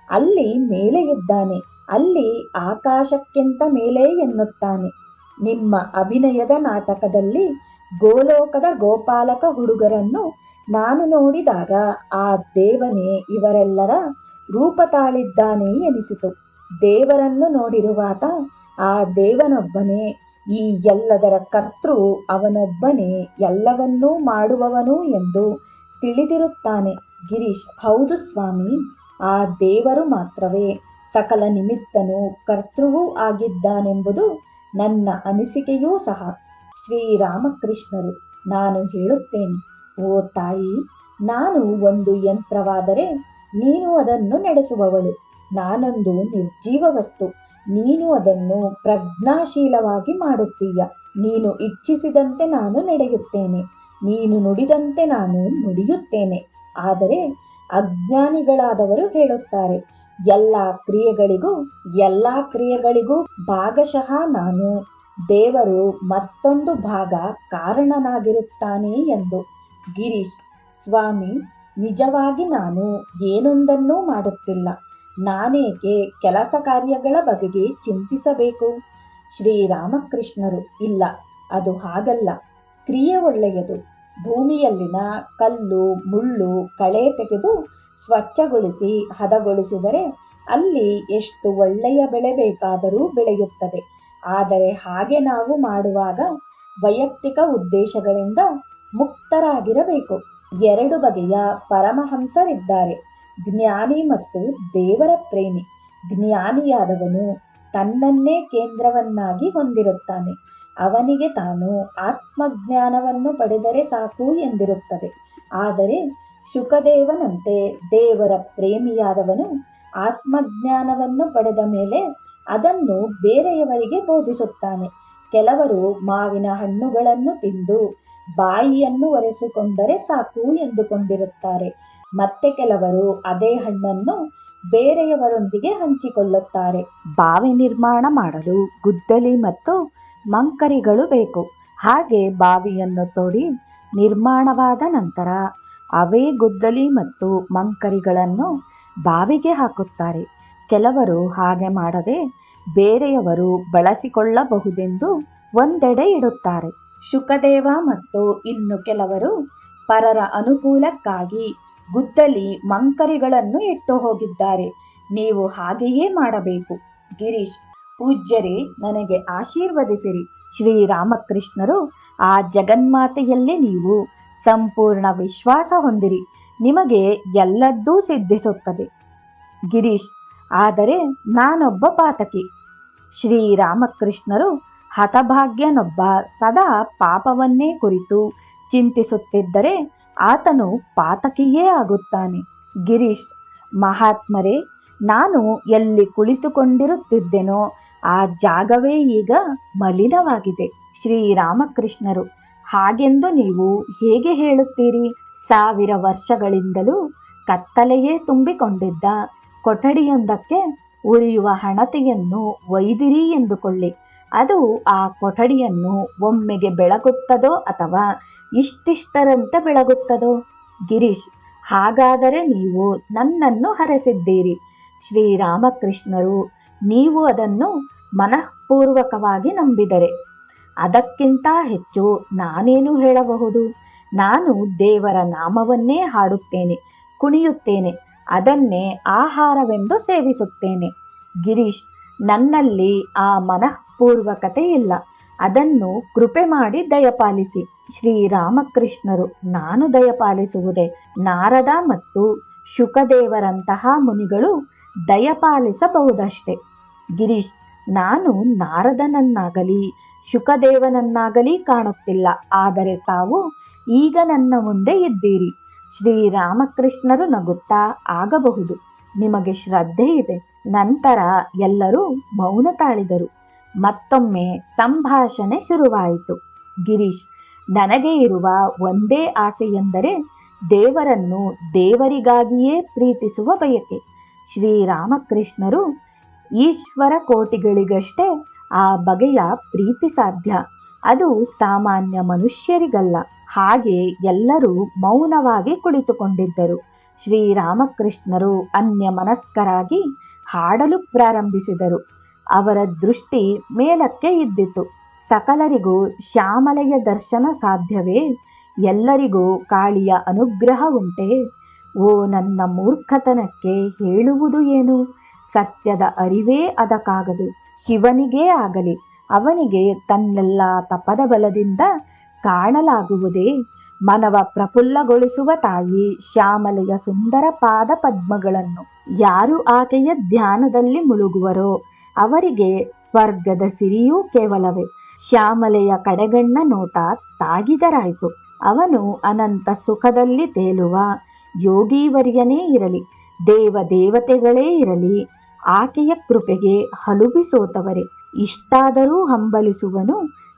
ಅಲ್ಲಿ ಮೇಲೆ ಇದ್ದಾನೆ, ಅಲ್ಲಿ ಆಕಾಶಕ್ಕಿಂತ ಮೇಲೆ ಎನ್ನುತ್ತಾನೆ. ನಿಮ್ಮ ಅಭಿನಯದ ನಾಟಕದಲ್ಲಿ ಗೋಲೋಕದ ಗೋಪಾಲಕ ಹುಡುಗರನ್ನು ನಾನು ನೋಡಿದಾಗ ಆ ದೇವನೇ ಇವರೆಲ್ಲರ ರೂಪ ತಾಳಿದ್ದಾನೆ ಎನಿಸಿತು. ದೇವರನ್ನು ನೋಡಿರುವಾತ ಆ ದೇವನೊಬ್ಬನೇ ಈ ಎಲ್ಲದರ ಕರ್ತೃ, ಅವನೊಬ್ಬನೇ ಎಲ್ಲವನ್ನೂ ಮಾಡುವವನು ಎಂದು ತಿಳಿದಿರುತ್ತಾನೆ. ಗಿರೀಶ್: ಹೌದು ಸ್ವಾಮಿ, ಆ ದೇವರು ಮಾತ್ರವೇ ಸಕಲ ನಿಮಿತ್ತನೂ ಕರ್ತೃವೂ ಆಗಿದ್ದಾನೆಂಬುದು ನನ್ನ ಅನಿಸಿಕೆಯೂ ಸಹ. ಶ್ರೀರಾಮಕೃಷ್ಣರು: ನಾನು ಹೇಳುತ್ತೇನೆ, ಓ ತಾಯಿ, ನಾನು ಒಂದು ಯಂತ್ರವಾದರೆ ನೀನು ಅದನ್ನು ನಡೆಸುವವಳು. ನಾನೊಂದು ನಿರ್ಜೀವ ವಸ್ತು, ನೀನು ಅದನ್ನು ಪ್ರಜ್ಞಾಶೀಲವಾಗಿ ಮಾಡುತ್ತೀಯ. ನೀನು ಇಚ್ಛಿಸಿದಂತೆ ನಾನು ನಡೆಯುತ್ತೇನೆ, ನೀನು ನುಡಿದಂತೆ ನಾನು ನುಡಿಯುತ್ತೇನೆ. ಆದರೆ ಅಜ್ಞಾನಿಗಳಾದವರು ಹೇಳುತ್ತಾರೆ, ಎಲ್ಲ ಕ್ರಿಯೆಗಳಿಗೂ ಭಾಗಶಃ ನಾನು, ದೇವರು ಮತ್ತೊಂದು ಭಾಗ ಕಾರಣನಾಗಿರುತ್ತಾನೆ ಎಂದು. ಗಿರೀಶ್: ಸ್ವಾಮಿ, ನಿಜವಾಗಿ ನಾನು ಏನೊಂದನ್ನೂ ಮಾಡುತ್ತಿಲ್ಲ. ನಾನೇಕೆ ಕೆಲಸ ಕಾರ್ಯಗಳ ಬಗೆಗೆ ಚಿಂತಿಸಬೇಕು? ಶ್ರೀರಾಮಕೃಷ್ಣರು: ಇಲ್ಲ, ಅದು ಹಾಗಲ್ಲ. ಕ್ರಿಯೆ ಒಳ್ಳೆಯದು. ಭೂಮಿಯಲ್ಲಿನ ಕಲ್ಲು ಮುಳ್ಳು ಕಳೆ ತೆಗೆದು ಸ್ವಚ್ಛಗೊಳಿಸಿ ಹದಗೊಳಿಸಿದರೆ ಅಲ್ಲಿ ಎಷ್ಟು ಒಳ್ಳೆಯ ಬೆಳೆ ಬೇಕಾದರೂ ಬೆಳೆಯುತ್ತದೆ. ಆದರೆ ಹಾಗೆ ನಾವು ಮಾಡುವಾಗ ವೈಯಕ್ತಿಕ ಉದ್ದೇಶಗಳಿಂದ ಮುಕ್ತರಾಗಿರಬೇಕು. ಎರಡು ಬಗೆಯ ಪರಮಹಂಸರಿದ್ದಾರೆ, ಜ್ಞಾನಿ ಮತ್ತು ದೇವರ ಪ್ರೇಮಿ. ಜ್ಞಾನಿಯಾದವನು ತನ್ನನ್ನೇ ಕೇಂದ್ರವನ್ನಾಗಿ ಹೊಂದಿರುತ್ತಾನೆ. ಅವನಿಗೆ ತಾನು ಆತ್ಮಜ್ಞಾನವನ್ನು ಪಡೆದರೆ ಸಾಕು ಎಂದಿರುತ್ತದೆ. ಆದರೆ ಶುಕದೇವನಂತೆ ದೇವರ ಪ್ರೇಮಿಯಾದವನು ಆತ್ಮಜ್ಞಾನವನ್ನು ಪಡೆದ ಮೇಲೆ ಅದನ್ನು ಬೇರೆಯವರಿಗೆ ಬೋಧಿಸುತ್ತಾನೆ. ಕೆಲವರು ಮಾವಿನ ಹಣ್ಣುಗಳನ್ನು ತಿಂದು ಬಾಯಿಯನ್ನು ಒರೆಸಿಕೊಂಡರೆ ಸಾಕು ಎಂದುಕೊಂಡಿರುತ್ತಾರೆ. ಮತ್ತೆ ಕೆಲವರು ಅದೇ ಹಣ್ಣನ್ನು ಬೇರೆಯವರೊಂದಿಗೆ ಹಂಚಿಕೊಳ್ಳುತ್ತಾರೆ. ಬಾವಿ ನಿರ್ಮಾಣ ಮಾಡಲು ಗುದ್ದಲಿ ಮತ್ತು ಮಂಕರಿಗಳು ಬೇಕು. ಹಾಗೆ ಬಾವಿಯನ್ನು ತೋಡಿ ನಿರ್ಮಾಣವಾದ ನಂತರ ಅವೇ ಗುದ್ದಲಿ ಮತ್ತು ಮಂಕರಿಗಳನ್ನು ಬಾವಿಗೆ ಹಾಕುತ್ತಾರೆ. ಕೆಲವರು ಹಾಗೆ ಮಾಡದೆ ಬೇರೆಯವರು ಬಳಸಿಕೊಳ್ಳಬಹುದೆಂದು ಒಂದೆಡೆ ಇಡುತ್ತಾರೆ. ಶುಕದೇವ ಮತ್ತು ಇನ್ನು ಕೆಲವರು ಪರರ ಅನುಕೂಲಕ್ಕಾಗಿ ಗುದ್ದಲಿ ಮಂಕರಿಗಳನ್ನು ಇಟ್ಟು ಹೋಗಿದ್ದಾರೆ. ನೀವು ಹಾಗೆಯೇ ಮಾಡಬೇಕು. ಗಿರೀಶ್: ಪೂಜ್ಯರೇ, ನನಗೆ ಆಶೀರ್ವದಿಸಿರಿ. ಶ್ರೀರಾಮಕೃಷ್ಣರು: ಆ ಜಗನ್ಮಾತೆಯಲ್ಲಿ ನೀವು ಸಂಪೂರ್ಣ ವಿಶ್ವಾಸ ಹೊಂದಿರಿ, ನಿಮಗೆ ಎಲ್ಲದ್ದೂ ಸಿದ್ಧಿಸುತ್ತದೆ. ಗಿರೀಶ್: ಆದರೆ ನಾನೊಬ್ಬ ಪಾತಕಿ. ಶ್ರೀರಾಮಕೃಷ್ಣರು: ಹತಭಾಗ್ಯನೊಬ್ಬ ಸದಾ ಪಾಪವನ್ನೇ ಕುರಿತು ಚಿಂತಿಸುತ್ತಿದ್ದರೆ ಆತನು ಪಾತಕಿಯೇ ಆಗುತ್ತಾನೆ. ಗಿರೀಶ್: ಮಹಾತ್ಮರೇ, ನಾನು ಎಲ್ಲಿ ಕುಳಿತುಕೊಂಡಿರುತ್ತಿದ್ದೆನೋ ಆ ಜಾಗವೇ ಈಗ ಮಲಿನವಾಗಿದೆ. ಶ್ರೀರಾಮಕೃಷ್ಣರು: ಹಾಗೆಂದು ನೀವು ಹೇಗೆ ಹೇಳುತ್ತೀರಿ? 1000 ವರ್ಷಗಳಿಂದಲೂ ಕತ್ತಲೆಯೇ ತುಂಬಿಕೊಂಡಿದ್ದ ಕೊಠಡಿಯೊಂದಕ್ಕೆ ಉರಿಯುವ ಹಣತೆಯನ್ನು ಒಯ್ದಿರಿ ಎಂದುಕೊಳ್ಳಿ. ಅದು ಆ ಕೊಠಡಿಯನ್ನು ಒಮ್ಮೆಗೆ ಬೆಳಗುತ್ತದೋ ಅಥವಾ ಇಷ್ಟಿಷ್ಟರಂತೆ ಬೆಳಗುತ್ತದೋ? ಗಿರೀಶ್: ಹಾಗಾದರೆ ನೀವು ನನ್ನನ್ನು ಹರಸಿದ್ದೀರಿ. ಶ್ರೀರಾಮಕೃಷ್ಣರು: ನೀವು ಅದನ್ನು ಮನಃಪೂರ್ವಕವಾಗಿ ನಂಬಿದರೆ ಅದಕ್ಕಿಂತ ಹೆಚ್ಚು ನಾನೇನು ಹೇಳಬಹುದು? ನಾನು ದೇವರ ನಾಮವನ್ನೇ ಹಾಡುತ್ತೇನೆ, ಕುಣಿಯುತ್ತೇನೆ, ಅದನ್ನೇ ಆಹಾರವೆಂದು ಸೇವಿಸುತ್ತೇನೆ. ಗಿರೀಶ್: ನನ್ನಲ್ಲಿ ಆ ಮನಃಪೂರ್ವಕತೆ ಇಲ್ಲ, ಅದನ್ನು ಕೃಪೆ ಮಾಡಿ ದಯಪಾಲಿಸಿ. ಶ್ರೀರಾಮಕೃಷ್ಣರು: ನಾನು ದಯಪಾಲಿಸುವುದೇ? ನಾರದ ಮತ್ತು ಶುಕದೇವರಂತಹ ಮುನಿಗಳು ದಯಪಾಲಿಸಬಹುದಷ್ಟೆ. ಗಿರೀಶ್: ನಾನು ನಾರದನನ್ನಾಗಲಿ ಶುಕದೇವನನ್ನಾಗಲಿ ಕಾಣುತ್ತಿಲ್ಲ, ಆದರೆ ತಾವು ಈಗ ನನ್ನ ಮುಂದೆ ಇದ್ದೀರಿ. ಶ್ರೀರಾಮಕೃಷ್ಣರು ನಗುತ್ತಾ: ಆಗಬಹುದು, ನಿಮಗೆ ಶ್ರದ್ಧೆ ಇದೆ. ನಂತರ ಎಲ್ಲರೂ ಮೌನ ತಾಳಿದರು. ಮತ್ತೊಮ್ಮೆ ಸಂಭಾಷಣೆ ಶುರುವಾಯಿತು. ಗಿರೀಶ್: ನನಗೆ ಇರುವ ಒಂದೇ ಆಸೆಯೆಂದರೆ ದೇವರನ್ನು ದೇವರಿಗಾಗಿಯೇ ಪ್ರೀತಿಸುವ ಬಯಕೆ. ಶ್ರೀರಾಮಕೃಷ್ಣರು: ಈಶ್ವರ ಕೋಟಿಗಳಿಗಷ್ಟೇ ಆ ಬಗೆಯ ಪ್ರೀತಿ ಸಾಧ್ಯ, ಅದು ಸಾಮಾನ್ಯ ಮನುಷ್ಯರಿಗಲ್ಲ. ಹಾಗೆ ಎಲ್ಲರೂ ಮೌನವಾಗಿ ಕುಳಿತುಕೊಂಡಿದ್ದರು. ಶ್ರೀರಾಮಕೃಷ್ಣರು ಅನ್ಯಮನಸ್ಕರಾಗಿ ಹಾಡಲು ಪ್ರಾರಂಭಿಸಿದರು. ಅವರ ದೃಷ್ಟಿ ಮೇಲಕ್ಕೆ ಇದ್ದಿತು. ಸಕಲರಿಗೂ ಶ್ಯಾಮಲೆಯ ದರ್ಶನ ಸಾಧ್ಯವೇ? ಎಲ್ಲರಿಗೂ ಕಾಳಿಯ ಅನುಗ್ರಹ ಉಂಟೆ? ಓ ನನ್ನ ಮೂರ್ಖತನಕ್ಕೆ ಹೇಳುವುದು ಏನು? ಸತ್ಯದ ಅರಿವೇ ಅದಕ್ಕಾಗದು. ಶಿವನಿಗೇ ಆಗಲಿ, ಅವನಿಗೆ ತನ್ನೆಲ್ಲ ತಪದ ಬಲದಿಂದ ಕಾಣಲಾಗುವುದೇ? ಮನವ ಪ್ರಫುಲ್ಲಗೊಳಿಸುವ ತಾಯಿ ಶ್ಯಾಮಲೆಯ ಸುಂದರ ಪಾದ ಪದ್ಮಗಳನ್ನು ಯಾರು ಆಕೆಯ ಧ್ಯಾನದಲ್ಲಿ ಮುಳುಗುವರೋ ಅವರಿಗೆ ಸ್ವರ್ಗದ ಸಿರಿಯೂ ಕೇವಲವೇ. ಶ್ಯಾಮಲೆಯ ಕಡೆಗಣ್ಣ ನೋಟ ತಾಗಿದರಾಯಿತು. ಅವನು ಅನಂತ ಸುಖದಲ್ಲಿ ತೇಲುವ ಯೋಗೀವರ್ಯನೇ ಇರಲಿ, ದೇವತೆಗಳೇ ಇರಲಿ, ಆಕೆಯ ಕೃಪೆಗೆ ಹಲುಬಿಸೋತವರೇ. ಇಷ್ಟಾದರೂ ಹಂಬಲಿಸುವನು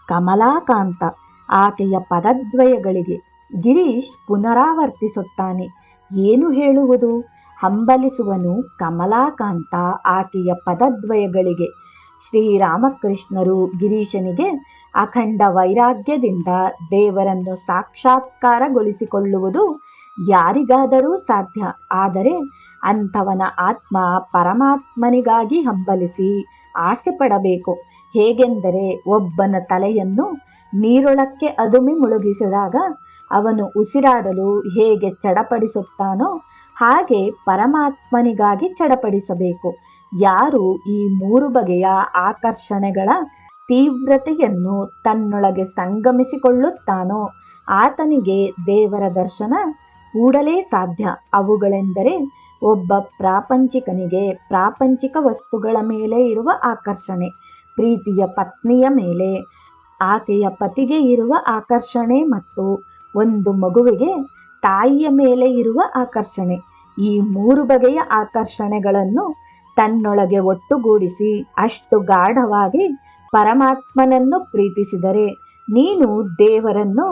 ಕಮಲಾಕಾಂತ ಆಕೆಯ ಪದದ್ವಯಗಳಿಗೆ. ಗಿರೀಶ್ ಪುನರಾವರ್ತಿಸುತ್ತಾನೆ. ಏನು ಹೇಳುವುದು? ಹಂಬಲಿಸುವನು ಕಮಲಾಕಾಂತ ಆಕೆಯ ಪದದ್ವಯಗಳಿಗೆ. ಶ್ರೀರಾಮಕೃಷ್ಣರು ಗಿರೀಶನಿಗೆ ಅಖಂಡ ವೈರಾಗ್ಯದಿಂದ ದೇವರನ್ನು ಸಾಕ್ಷಾತ್ಕಾರಗೊಳಿಸಿಕೊಳ್ಳುವುದು ಯಾರಿಗಾದರೂ ಸಾಧ್ಯ. ಆದರೆ ಅಂಥವನ ಆತ್ಮ ಪರಮಾತ್ಮನಿಗಾಗಿ ಹಂಬಲಿಸಿ ಆಸೆ ಪಡಬೇಕು. ಹೇಗೆಂದರೆ ಒಬ್ಬನ ತಲೆಯನ್ನು ನೀರೊಳಕ್ಕೆ ಅದುಮಿ ಮುಳುಗಿಸಿದಾಗ ಅವನು ಉಸಿರಾಡಲು ಹೇಗೆ ಚಡಪಡಿಸುತ್ತಾನೋ ಹಾಗೆ ಪರಮಾತ್ಮನಿಗಾಗಿ ಚಡಪಡಿಸಬೇಕು. ಯಾರು ಈ 3 ಬಗೆಯ ಆಕರ್ಷಣೆಗಳ ತೀವ್ರತೆಯನ್ನು ತನ್ನೊಳಗೆ ಸಂಗಮಿಸಿಕೊಳ್ಳುತ್ತಾನೋ ಆತನಿಗೆ ದೇವರ ದರ್ಶನ ಕೂಡಲೇ ಸಾಧ್ಯ. ಅವುಗಳೆಂದರೆ ಒಬ್ಬ ಪ್ರಾಪಂಚಿಕನಿಗೆ ಪ್ರಾಪಂಚಿಕ ವಸ್ತುಗಳ ಮೇಲೆ ಇರುವ ಆಕರ್ಷಣೆ, ಪ್ರೀತಿಯ ಪತ್ನಿಯ ಮೇಲೆ ಆಕೆಯ ಪತಿಗೆ ಇರುವ ಆಕರ್ಷಣೆ ಮತ್ತು ಒಂದು ಮಗುವಿಗೆ ತಾಯಿಯ ಮೇಲೆ ಇರುವ ಆಕರ್ಷಣೆ. ಈ 3 ಬಗೆಯ ಆಕರ್ಷಣೆಗಳನ್ನು ತನ್ನೊಳಗೆ ಒಟ್ಟುಗೂಡಿಸಿ ಅಷ್ಟು ಗಾಢವಾಗಿ ಪರಮಾತ್ಮನನ್ನು ಪ್ರೀತಿಸಿದರೆ ನೀನು ದೇವರನ್ನು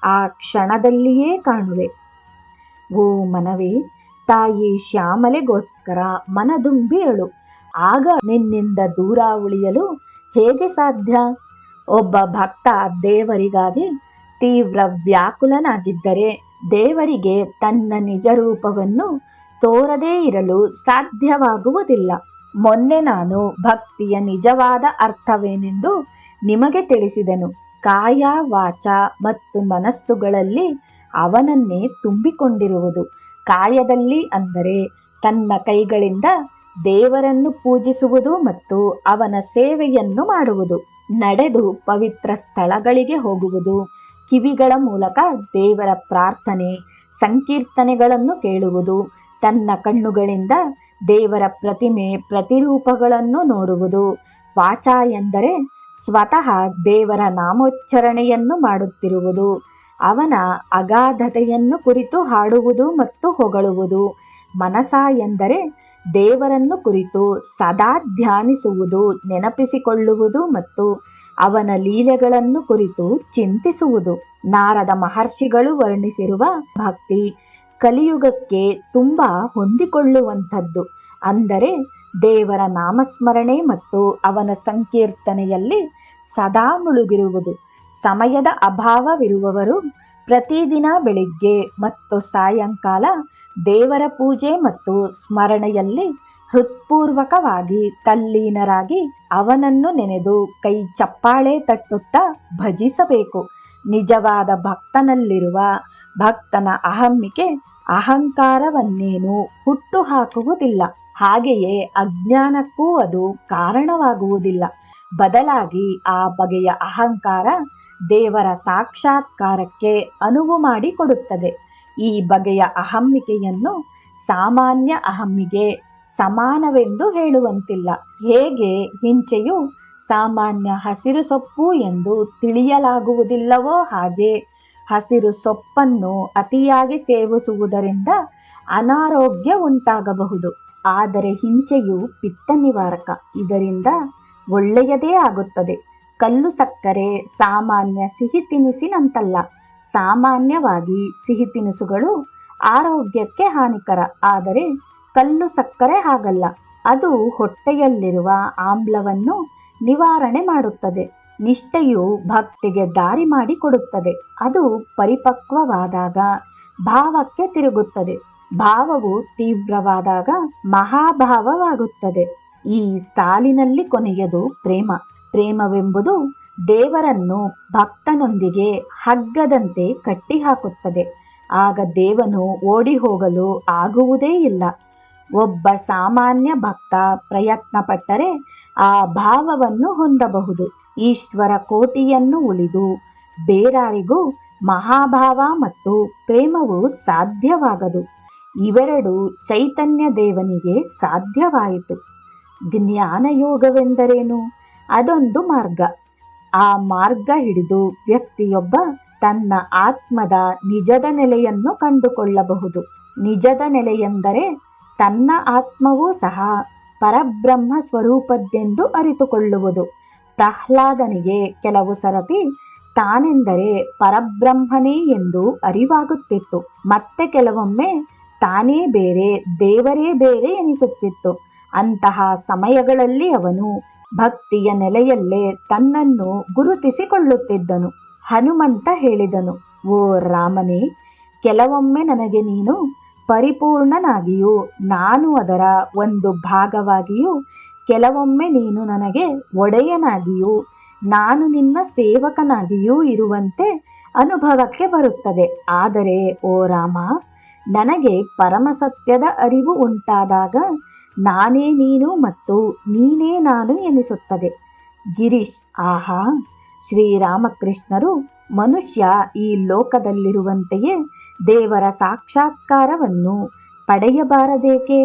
ಆ ಕ್ಷಣದಲ್ಲಿಯೇ ಕಾಣುವೆ. ಓ ಮನವೇ, ತಾಯಿ ಶ್ಯಾಮಲೆಗೋಸ್ಕರ ಮನದುಂಬಿ ಅಳು. ಆಗ ನಿನ್ನಿಂದ ದೂರ ಉಳಿಯಲು ಹೇಗೆ ಸಾಧ್ಯ? ಒಬ್ಬ ಭಕ್ತ ದೇವರಿಗಾಗಿ ತೀವ್ರ ವ್ಯಾಕುಲನಾಗಿದ್ದರೆ ದೇವರಿಗೆ ತನ್ನ ನಿಜ ರೂಪವನ್ನು ತೋರದೇ ಇರಲು ಸಾಧ್ಯವಾಗುವುದಿಲ್ಲ. ಮೊನ್ನೆ ನಾನು ಭಕ್ತಿಯ ನಿಜವಾದ ಅರ್ಥವೇನೆಂದು ನಿಮಗೆ ತಿಳಿಸಿದೆನು. ಕಾಯ, ವಾಚ ಮತ್ತು ಮನಸ್ಸುಗಳಲ್ಲಿ ಅವನನ್ನೇ ತುಂಬಿಕೊಂಡಿರುವುದು. ಕಾಯದಲ್ಲಿ ಅಂದರೆ ತನ್ನ ಕೈಗಳಿಂದ ದೇವರನ್ನು ಪೂಜಿಸುವುದು ಮತ್ತು ಅವನ ಸೇವೆಯನ್ನು ಮಾಡುವುದು, ನಡೆದು ಪವಿತ್ರ ಸ್ಥಳಗಳಿಗೆ ಹೋಗುವುದು, ಕಿವಿಗಳ ಮೂಲಕ ದೇವರ ಪ್ರಾರ್ಥನೆ ಸಂಕೀರ್ತನೆಗಳನ್ನು ಕೇಳುವುದು, ತನ್ನ ಕಣ್ಣುಗಳಿಂದ ದೇವರ ಪ್ರತಿಮೆ ಪ್ರತಿರೂಪಗಳನ್ನು ನೋಡುವುದು. ವಾಚ ಎಂದರೆ ಸ್ವತಃ ದೇವರ ನಾಮೋಚ್ಚರಣೆಯನ್ನು ಮಾಡುತ್ತಿರುವುದು, ಅವನ ಅಗಾಧತೆಯನ್ನು ಕುರಿತು ಹಾಡುವುದು ಮತ್ತು ಹೊಗಳುವುದು. ಮನಸ ಎಂದರೆ ದೇವರನ್ನು ಕುರಿತು ಸದಾ ಧ್ಯಾನಿಸುವುದು, ನೆನಪಿಸಿಕೊಳ್ಳುವುದು ಮತ್ತು ಅವನ ಲೀಲೆಗಳನ್ನು ಕುರಿತು ಚಿಂತಿಸುವುದು. ನಾರದ ಮಹರ್ಷಿಗಳು ವರ್ಣಿಸಿರುವ ಭಕ್ತಿ ಕಲಿಯುಗಕ್ಕೆ ತುಂಬ ಹೊಂದಿಕೊಳ್ಳುವಂಥದ್ದು. ಅಂದರೆ ದೇವರ ನಾಮಸ್ಮರಣೆ ಮತ್ತು ಅವನ ಸಂಕೀರ್ತನೆಯಲ್ಲಿ ಸದಾ ಮುಳುಗಿರುವುದು. ಸಮಯದ ಅಭಾವವಿರುವವರು ಪ್ರತಿದಿನ ಬೆಳಿಗ್ಗೆ ಮತ್ತು ಸಾಯಂಕಾಲ ದೇವರ ಪೂಜೆ ಮತ್ತು ಸ್ಮರಣೆಯಲ್ಲಿ ಹೃತ್ಪೂರ್ವಕವಾಗಿ ತಲ್ಲೀನರಾಗಿ ಅವನನ್ನು ನೆನೆದು ಕೈ ಚಪ್ಪಾಳೆ ತಟ್ಟುತ್ತಾ ಭಜಿಸಬೇಕು. ನಿಜವಾದ ಭಕ್ತನಲ್ಲಿರುವ ಭಕ್ತನ ಅಹಮ್ಮಿಕೆ ಅಹಂಕಾರವನ್ನೇನು ಹುಟ್ಟು ಹಾಕುವುದಿಲ್ಲ. ಹಾಗೆಯೇ ಅಜ್ಞಾನಕ್ಕೂ ಅದು ಕಾರಣವಾಗುವುದಿಲ್ಲ. ಬದಲಾಗಿ ಆ ಬಗೆಯ ಅಹಂಕಾರ ದೇವರ ಸಾಕ್ಷಾತ್ಕಾರಕ್ಕೆ ಅನುವು ಮಾಡಿಕೊಡುತ್ತದೆ. ಈ ಬಗೆಯ ಅಹಮ್ಮಿಕೆಯನ್ನು ಸಾಮಾನ್ಯ ಅಹಮ್ಮಿಗೆ ಸಮಾನವೆಂದು ಹೇಳುವಂತಿಲ್ಲ. ಹೇಗೆ ಹಿಂಚೆಯು ಸಾಮಾನ್ಯ ಹಸಿರು ಸೊಪ್ಪು ಎಂದು ತಿಳಿಯಲಾಗುವುದಿಲ್ಲವೋ ಹಾಗೆ ಹಸಿರು ಸೊಪ್ಪನ್ನು ಅತಿಯಾಗಿ ಸೇವಿಸುವುದರಿಂದ ಅನಾರೋಗ್ಯ ಉಂಟಾಗಬಹುದು. ಆದರೆ ಹಿಂಚೆಯು ಪಿತ್ತ ನಿವಾರಕ, ಇದರಿಂದ ಒಳ್ಳೆಯದೇ ಆಗುತ್ತದೆ. ಕಲ್ಲು ಸಕ್ಕರೆ ಸಾಮಾನ್ಯ ಸಿಹಿ ತಿನಿಸಿನಂತಲ್ಲ. ಸಾಮಾನ್ಯವಾಗಿ ಸಿಹಿ ತಿನಿಸುಗಳು ಆರೋಗ್ಯಕ್ಕೆ ಹಾನಿಕರ, ಆದರೆ ಕಲ್ಲು ಸಕ್ಕರೆ ಹಾಗಲ್ಲ. ಅದು ಹೊಟ್ಟೆಯಲ್ಲಿರುವ ಆಮ್ಲವನ್ನು ನಿವಾರಣೆ ಮಾಡುತ್ತದೆ. ನಿಷ್ಠೆಯು ಭಕ್ತಿಗೆ ದಾರಿ ಮಾಡಿಕೊಡುತ್ತದೆ. ಅದು ಪರಿಪಕ್ವವಾದಾಗ ಭಾವಕ್ಕೆ ತಿರುಗುತ್ತದೆ. ಭಾವವು ತೀವ್ರವಾದಾಗ ಮಹಾಭಾವವಾಗುತ್ತದೆ. ಈ ಸಾಲಿನಲ್ಲಿ ಕೊನೆಯದು ಪ್ರೇಮ. ಪ್ರೇಮವೆಂಬುದು ದೇವರನ್ನು ಭಕ್ತನೊಂದಿಗೆ ಹಗ್ಗದಂತೆ ಕಟ್ಟಿಹಾಕುತ್ತದೆ. ಆಗ ದೇವನು ಓಡಿ ಹೋಗಲು ಆಗುವುದೇ ಇಲ್ಲ. ಒಬ್ಬ ಸಾಮಾನ್ಯ ಭಕ್ತ ಪ್ರಯತ್ನ ಪಟ್ಟರೆ ಆ ಭಾವವನ್ನು ಹೊಂದಬಹುದು. ಈಶ್ವರ ಕೋಟಿಯನ್ನು ಉಳಿದು ಬೇರಾರಿಗೂ ಮಹಾಭಾವ ಮತ್ತು ಪ್ರೇಮವು ಸಾಧ್ಯವಾಗದು. ಇವೆರಡು ಚೈತನ್ಯ ದೇವನಿಗೆ ಸಾಧ್ಯವಾಯಿತು. ಜ್ಞಾನಯೋಗವೆಂದರೇನು? ಅದೊಂದು ಮಾರ್ಗ. ಆ ಮಾರ್ಗ ಹಿಡಿದು ವ್ಯಕ್ತಿಯೊಬ್ಬ ತನ್ನ ಆತ್ಮದ ನಿಜದ ನೆಲೆಯನ್ನು ಕಂಡುಕೊಳ್ಳಬಹುದು. ನಿಜದ ನೆಲೆಯೆಂದರೆ ತನ್ನ ಆತ್ಮವೂ ಸಹ ಪರಬ್ರಹ್ಮ ಸ್ವರೂಪದ್ದೆಂದು ಅರಿತುಕೊಳ್ಳುವುದು. ಪ್ರಹ್ಲಾದನಿಗೆ ಕೆಲವು ಸರತಿ ತಾನೆಂದರೆ ಪರಬ್ರಹ್ಮನೇ ಎಂದು ಅರಿವಾಗುತ್ತಿತ್ತು. ಮತ್ತೆ ಕೆಲವೊಮ್ಮೆ ತಾನೇ ಬೇರೆ, ದೇವರೇ ಬೇರೆ ಎನಿಸುತ್ತಿತ್ತು. ಅಂತಹ ಸಮಯಗಳಲ್ಲಿ ಅವನು ಭಕ್ತಿಯ ನೆಲೆಯಲ್ಲೇ ತನ್ನನ್ನು ಗುರುತಿಸಿಕೊಳ್ಳುತ್ತಿದ್ದನು. ಹನುಮಂತ ಹೇಳಿದನು, ಓ ರಾಮನೇ, ಕೆಲವೊಮ್ಮೆ ನನಗೆ ನೀನು ಪರಿಪೂರ್ಣನಾಗಿಯೂ ನಾನು ಅದರ ಒಂದು ಭಾಗವಾಗಿಯೂ, ಕೆಲವೊಮ್ಮೆ ನೀನು ನನಗೆ ಒಡೆಯನಾಗಿಯೂ ನಾನು ನಿನ್ನ ಸೇವಕನಾಗಿಯೂ ಇರುವಂತೆ ಅನುಭವಕ್ಕೆ ಬರುತ್ತದೆ. ಆದರೆ ಓ ರಾಮ, ನನಗೆ ಪರಮಸತ್ಯದ ಅರಿವು ಉಂಟಾದಾಗ ನಾನೇ ನೀನು ಮತ್ತು ನೀನೇ ನಾನು ಎನಿಸುತ್ತದೆ. ಗಿರೀಶ್: ಆಹಾ, ಶ್ರೀರಾಮಕೃಷ್ಣರು ಮನುಷ್ಯ ಈ ಲೋಕದಲ್ಲಿರುವಂತೆಯೇ ದೇವರ ಸಾಕ್ಷಾತ್ಕಾರವನ್ನು ಪಡೆಯಬಾರದೇಕೆ?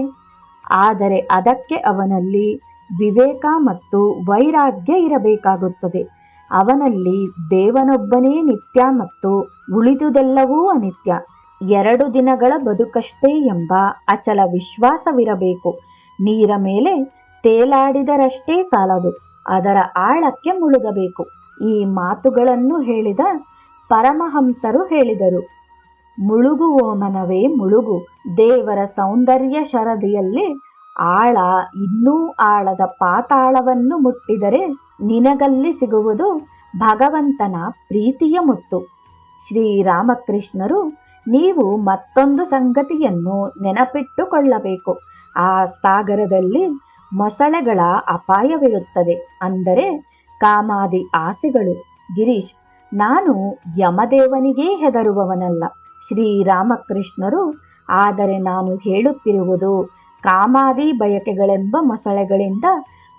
ಆದರೆ ಅದಕ್ಕೆ ಅವನಲ್ಲಿ ವಿವೇಕ ಮತ್ತು ವೈರಾಗ್ಯ ಇರಬೇಕಾಗುತ್ತದೆ. ಅವನಲ್ಲಿ ದೇವನೊಬ್ಬನೇ ನಿತ್ಯ ಮತ್ತು ಉಳಿದುದೆಲ್ಲವೂ ಅನಿತ್ಯ. 2 ದಿನಗಳ ಬದುಕಷ್ಟೇ ಎಂಬ ಅಚಲ ವಿಶ್ವಾಸವಿರಬೇಕು. ನೀರ ಮೇಲೆ ತೇಲಾಡಿದರಷ್ಟೇ ಸಾಲದು, ಅದರ ಆಳಕ್ಕೆ ಮುಳುಗಬೇಕು. ಈ ಮಾತುಗಳನ್ನು ಹೇಳಿದ ಪರಮಹಂಸರು ಹೇಳಿದರು, ಮುಳುಗುವೋ ಮನವೇ ಮುಳುಗು. ದೇವರ ಸೌಂದರ್ಯ ಶರದಿಯಲ್ಲಿ ಆಳ ಇನ್ನೂ ಆಳದ ಪಾತಾಳವನ್ನು ಮುಟ್ಟಿದರೆ ನಿನಗಲ್ಲಿ ಸಿಗುವುದು ಭಗವಂತನ ಪ್ರೀತಿಯ ಮುತ್ತು. ಶ್ರೀರಾಮಕೃಷ್ಣರು, ನೀವು ಮತ್ತೊಂದು ಸಂಗತಿಯನ್ನು ನೆನಪಿಟ್ಟುಕೊಳ್ಳಬೇಕು. ಆ ಸಾಗರದಲ್ಲಿ ಮೊಸಳೆಗಳ ಅಪಾಯವಿರುತ್ತದೆ, ಅಂದರೆ ಕಾಮಾದಿ ಆಸೆಗಳು. ಗಿರೀಶ್: ನಾನು ಯಮದೇವನಿಗೇ ಹೆದರುವವನಲ್ಲ. ಶ್ರೀರಾಮಕೃಷ್ಣರು: ಆದರೆ ನಾನು ಹೇಳುತ್ತಿರುವುದು ಕಾಮಾದಿ ಬಯಕೆಗಳೆಂಬ ಮೊಸಳೆಗಳಿಂದ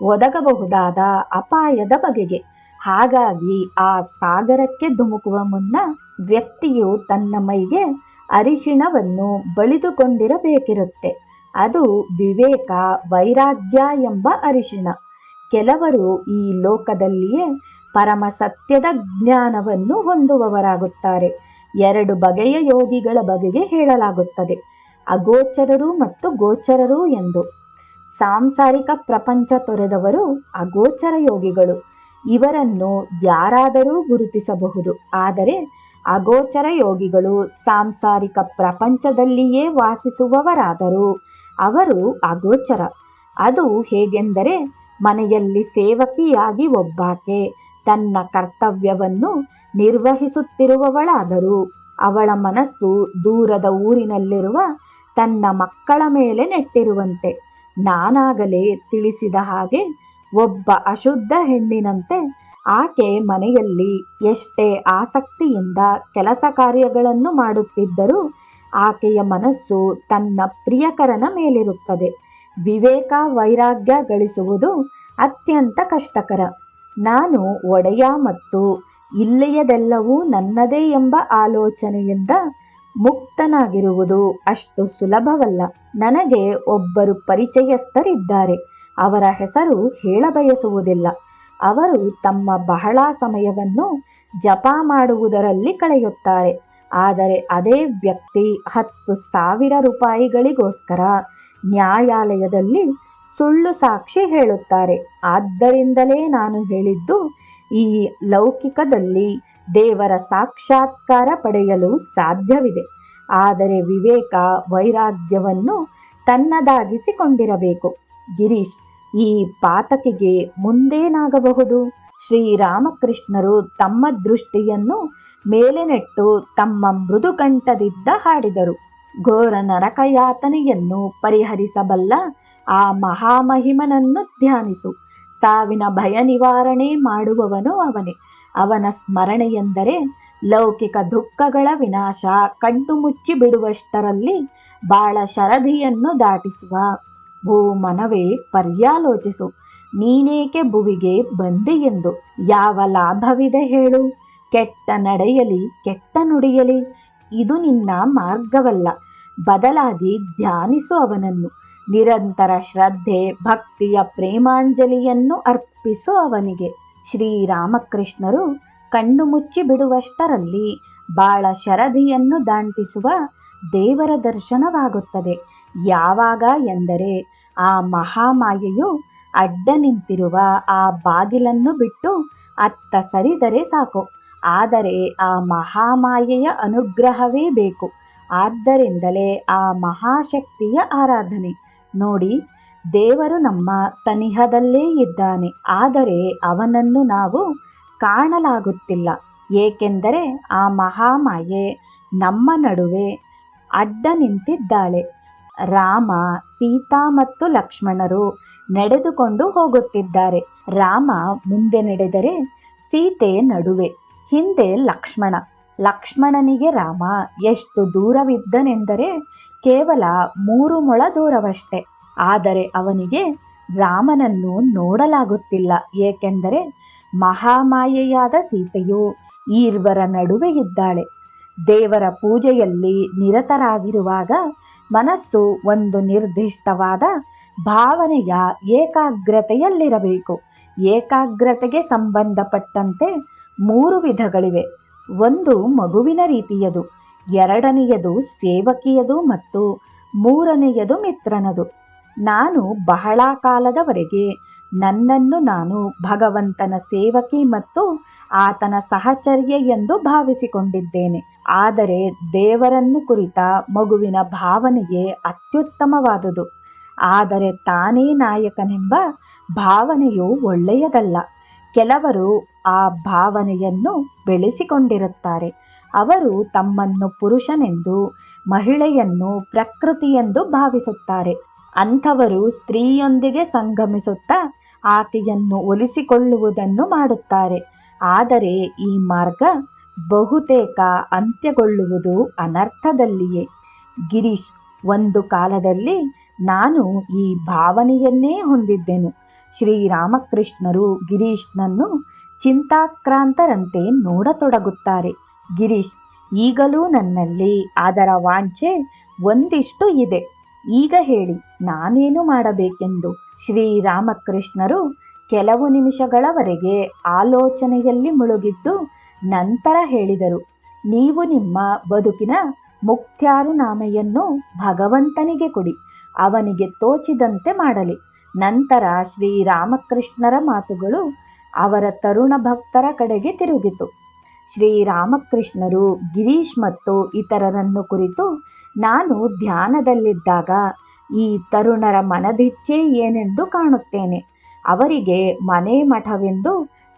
ಒದಗಬಹುದಾದ ಅಪಾಯದ ಬಗೆಗೆ. ಹಾಗಾಗಿ ಆ ಸಾಗರಕ್ಕೆ ಧುಮುಕುವ ಮುನ್ನ ವ್ಯಕ್ತಿಯು ತನ್ನ ಮೈಗೆ ಅರಿಶಿಣವನ್ನು ಬಳಿದುಕೊಂಡಿರಬೇಕಿರುತ್ತೆ. ಅದು ವಿವೇಕ, ವೈರಾಗ್ಯ ಎಂಬ ಅರಿಶಿಣ. ಕೆಲವರು ಈ ಲೋಕದಲ್ಲಿಯೇ ಪರಮ ಸತ್ಯದ ಜ್ಞಾನವನ್ನು ಹೊಂದುವವರಾಗುತ್ತಾರೆ. 2 ಬಗೆಯ ಯೋಗಿಗಳ ಬಗೆಗೆ ಹೇಳಲಾಗುತ್ತದೆ, ಅಗೋಚರರು ಮತ್ತು ಗೋಚರರು ಎಂದು. ಸಾಂಸಾರಿಕ ಪ್ರಪಂಚ ತೊರೆದವರು ಅಗೋಚರ ಯೋಗಿಗಳು. ಇವರನ್ನು ಯಾರಾದರೂ ಗುರುತಿಸಬಹುದು. ಆದರೆ ಅಗೋಚರ ಯೋಗಿಗಳು ಸಾಂಸಾರಿಕ ಪ್ರಪಂಚದಲ್ಲಿಯೇ ವಾಸಿಸುವವರಾದರೂ ಅವರು ಅಗೋಚರ. ಅದು ಹೇಗೆಂದರೆ, ಮನೆಯಲ್ಲಿ ಸೇವಕಿಯಾಗಿ ಒಬ್ಬಾಕೆ ತನ್ನ ಕರ್ತವ್ಯವನ್ನು ನಿರ್ವಹಿಸುತ್ತಿರುವವಳಾದರೂ ಅವಳ ಮನಸ್ಸು ದೂರದ ಊರಿನಲ್ಲಿರುವ ತನ್ನ ಮಕ್ಕಳ ಮೇಲೆ ನೆಟ್ಟಿರುವಂತೆ. ನಾನಾಗಲೇ ತಿಳಿಸಿದ ಹಾಗೆ ಒಬ್ಬ ಅಶುದ್ಧ ಹೆಣ್ಣಿನಂತೆ ಆಕೆ ಮನೆಯಲ್ಲಿ ಎಷ್ಟೇ ಆಸಕ್ತಿಯಿಂದ ಕೆಲಸ ಕಾರ್ಯಗಳನ್ನು ಮಾಡುತ್ತಿದ್ದರೂ ಆಕೆಯ ಮನಸ್ಸು ತನ್ನ ಪ್ರಿಯಕರನ ಮೇಲಿರುತ್ತದೆ. ವಿವೇಕ, ವೈರಾಗ್ಯ ಗಳಿಸುವುದು ಅತ್ಯಂತ ಕಷ್ಟಕರ. ನಾನು ಒಡೆಯ ಮತ್ತು ಇಲ್ಲಿಯದೆಲ್ಲವೂ ನನ್ನದೇ ಎಂಬ ಆಲೋಚನೆಯಿಂದ ಮುಕ್ತನಾಗಿರುವುದು ಅಷ್ಟು ಸುಲಭವಲ್ಲ. ನನಗೆ ಒಬ್ಬರು ಪರಿಚಯಸ್ಥರಿದ್ದಾರೆ. ಅವರ ಹೆಸರು ಹೇಳಬಯಸುವುದಿಲ್ಲ. ಅವರು ತಮ್ಮ ಬಹಳ ಸಮಯವನ್ನು ಜಪ ಮಾಡುವುದರಲ್ಲಿ ಕಳೆಯುತ್ತಾರೆ. ಆದರೆ ಅದೇ ವ್ಯಕ್ತಿ 10,000 ರೂಪಾಯಿಗಳಿಗೋಸ್ಕರ ನ್ಯಾಯಾಲಯದಲ್ಲಿ ಸುಳ್ಳು ಸಾಕ್ಷಿ ಹೇಳುತ್ತಾರೆ. ಆದ್ದರಿಂದಲೇ ನಾನು ಹೇಳಿದ್ದು, ಈ ಲೌಕಿಕದಲ್ಲಿ ದೇವರ ಸಾಕ್ಷಾತ್ಕಾರ ಪಡೆಯಲು ಸಾಧ್ಯವಿದೆ. ಆದರೆ ವಿವೇಕ, ವೈರಾಗ್ಯವನ್ನು ತನ್ನದಾಗಿಸಿಕೊಂಡಿರಬೇಕು. ಗಿರೀಶ್: ಈ ಪಾತಕಿಗೆ ಮುಂದೇನಾಗಬಹುದು? ಶ್ರೀರಾಮಕೃಷ್ಣರು ತಮ್ಮ ದೃಷ್ಟಿಯನ್ನು ಮೇಲೆ ನೆಟ್ಟು ತಮ್ಮ ಮೃದುಕಂಠದಿಂದ ಹಾಡಿದರು, ಘೋರ ನರಕಯಾತನೆಯನ್ನು ಪರಿಹರಿಸಬಲ್ಲ ಆ ಮಹಾಮಹಿಮನನ್ನು ಧ್ಯಾನಿಸು. ಸಾವಿನ ಭಯ ನಿವಾರಣೆ ಮಾಡುವವನು ಅವನೇ. ಅವನ ಸ್ಮರಣೆ ಎಂದರೆ ಲೌಕಿಕ ದುಃಖಗಳ ವಿನಾಶ. ಕಣ್ಣು ಮುಚ್ಚಿ ಬಿಡುವಷ್ಟರಲ್ಲಿ ಬಾಳ ಶರಧಿಯನ್ನು ದಾಟಿಸುವ. ಓ ಮನವೇ, ಪರ್ಯಾಲೋಚಿಸು, ನೀನೇಕೆ ಭುವಿಗೆ ಬಂದೆ ಎಂದು. ಯಾವ ಲಾಭವಿದೆ ಹೇಳು? ಕೆಟ್ಟ ನಡೆಯಲಿ, ಕೆಟ್ಟ ನುಡಿಯಲಿ, ಇದು ನಿನ್ನ ಮಾರ್ಗವಲ್ಲ. ಬದಲಾಗಿ ಧ್ಯಾನಿಸು ಅವನನ್ನು. ನಿರಂತರ ಶ್ರದ್ಧೆ ಭಕ್ತಿಯ ಪ್ರೇಮಾಂಜಲಿಯನ್ನು ಅರ್ಪಿಸು ಅವನಿಗೆ. ಶ್ರೀರಾಮಕೃಷ್ಣರು ಕಣ್ಣು ಮುಚ್ಚಿ ಬಿಡುವಷ್ಟರಲ್ಲಿ ಬಾಳ ಶರಧಿಯನ್ನು ದಾಟಿಸುವ ದೇವರ ದರ್ಶನವಾಗುತ್ತದೆ. ಯಾವಾಗ ಎಂದರೆ ಆ ಮಹಾಮಾಯೆಯು ಅಡ್ಡ ನಿಂತಿರುವ ಆ ಬಾಗಿಲನ್ನು ಬಿಟ್ಟು ಅತ್ತ ಸರಿದರೆ ಸಾಕು. ಆದರೆ ಆ ಮಹಾಮಾಯೆಯ ಅನುಗ್ರಹವೇ ಬೇಕು. ಆದ್ದರಿಂದಲೇ ಆ ಮಹಾಶಕ್ತಿಯ ಆರಾಧನೆ. ನೋಡಿ, ದೇವರು ನಮ್ಮ ಸನಿಹದಲ್ಲೇ ಇದ್ದಾನೆ. ಆದರೆ ಅವನನ್ನು ನಾವು ಕಾಣಲಾಗುತ್ತಿಲ್ಲ. ಏಕೆಂದರೆ ಆ ಮಹಾಮಾಯೆ ನಮ್ಮ ನಡುವೆ ಅಡ್ಡ ನಿಂತಿದ್ದಾಳೆ. ರಾಮ, ಸೀತಾ ಮತ್ತು ಲಕ್ಷ್ಮಣರು ನಡೆದುಕೊಂಡು ಹೋಗುತ್ತಿದ್ದಾರೆ. ರಾಮ ಮುಂದೆ ನಡೆದರೆ ಸೀತೆ ನಡುವೆ, ಹಿಂದೆ ಲಕ್ಷ್ಮಣ. ಲಕ್ಷ್ಮಣನಿಗೆ ರಾಮ ಎಷ್ಟು ದೂರವಿದ್ದನೆಂದರೆ ಕೇವಲ 3 ಮೊಳ ದೂರವಷ್ಟೇ. ಆದರೆ ಅವನಿಗೆ ರಾಮನನ್ನು ನೋಡಲಾಗುತ್ತಿಲ್ಲ. ಏಕೆಂದರೆ ಮಹಾಮಾಯೆಯಾದ ಸೀತೆಯು ಈರ್ವರ ನಡುವೆ ಇದ್ದಾಳೆ. ದೇವರ ಪೂಜೆಯಲ್ಲಿ ನಿರತರಾಗಿರುವಾಗ ಮನಸ್ಸು ಒಂದು ನಿರ್ದಿಷ್ಟವಾದ ಭಾವನೆಯ ಏಕಾಗ್ರತೆಯಲ್ಲಿರಬೇಕು. ಏಕಾಗ್ರತೆಗೆ ಸಂಬಂಧಪಟ್ಟಂತೆ 3 ವಿಧಗಳಿವೆ. ಒಂದು ಮಗುವಿನ ರೀತಿಯದು, ಎರಡನೆಯದು ಸೇವಕಿಯದು ಮತ್ತು ಮೂರನೆಯದು ಮಿತ್ರನದು. ನಾನು ಬಹಳ ಕಾಲದವರೆಗೆ ನನ್ನನ್ನು ನಾನು ಭಗವಂತನ ಸೇವಕಿ ಮತ್ತು ಆತನ ಸಹಚರ್ಯ ಎಂದು ಭಾವಿಸಿಕೊಂಡಿದ್ದೇನೆ. ಆದರೆ ದೇವರನ್ನು ಕುರಿತ ಮಗುವಿನ ಭಾವನೆಯೇ ಅತ್ಯುತ್ತಮವಾದುದು. ಆದರೆ ತಾನೇ ನಾಯಕನೆಂಬ ಭಾವನೆಯು ಒಳ್ಳೆಯದಲ್ಲ. ಕೆಲವರು ಆ ಭಾವನೆಯನ್ನು ಬೆಳೆಸಿಕೊಂಡಿರುತ್ತಾರೆ. ಅವರು ತಮ್ಮನ್ನು ಪುರುಷನೆಂದು, ಮಹಿಳೆಯನ್ನು ಪ್ರಕೃತಿಯೆಂದು ಭಾವಿಸುತ್ತಾರೆ. ಅಂಥವರು ಸ್ತ್ರೀಯೊಂದಿಗೆ ಸಂಗಮಿಸುತ್ತಾ ಆಕೆಯನ್ನು ಒಲಿಸಿಕೊಳ್ಳುವುದನ್ನು ಮಾಡುತ್ತಾರೆ. ಆದರೆ ಈ ಮಾರ್ಗ ಬಹುತೇಕ ಅಂತ್ಯಗೊಳ್ಳುವುದು ಅನರ್ಥದಲ್ಲಿಯೇ. ಗಿರೀಶ್, ಒಂದು ಕಾಲದಲ್ಲಿ ನಾನು ಈ ಭಾವನೆಯನ್ನೇ ಹೊಂದಿದ್ದೆನು. ಶ್ರೀರಾಮಕೃಷ್ಣರು ಗಿರೀಶ್ನನ್ನು ಚಿಂತಾಕ್ರಾಂತರಂತೆ ನೋಡತೊಡಗುತ್ತಾರೆ. ಗಿರೀಶ್, ಈಗಲೂ ನನ್ನಲ್ಲಿ ಅದರ ವಾಂಛೆ ಒಂದಿಷ್ಟು ಇದೆ. ಈಗ ಹೇಳಿ, ನಾನೇನು ಮಾಡಬೇಕೆಂದು? ಶ್ರೀರಾಮಕೃಷ್ಣರು ಕೆಲವು ನಿಮಿಷಗಳವರೆಗೆ ಆಲೋಚನೆಯಲ್ಲಿ ಮುಳುಗಿದ್ದು ನಂತರ ಹೇಳಿದರು, ನೀವು ನಿಮ್ಮ ಬದುಕಿನ ಮುಕ್ತ್ಯಾರುನಾಮೆಯನ್ನು ಭಗವಂತನಿಗೆ ಕೊಡಿ. ಅವನಿಗೆ ತೋಚಿದಂತೆ ಮಾಡಲಿ. ನಂತರ ಶ್ರೀರಾಮಕೃಷ್ಣರ ಮಾತುಗಳು ಅವರ ತರುಣ ಭಕ್ತರ ಕಡೆಗೆ ತಿರುಗಿತು. ಶ್ರೀರಾಮಕೃಷ್ಣರು ಗಿರೀಶ್ ಮತ್ತು ಇತರರನ್ನು ಕುರಿತು, ನಾನು ಧ್ಯಾನದಲ್ಲಿದ್ದಾಗ ಈ ತರುಣರ ಮನದಿಚ್ಛೆ ಏನೆಂದು ಕಾಣುತ್ತೇನೆ. ಅವರಿಗೆ ಮನೆ ಮಠವೆಂದು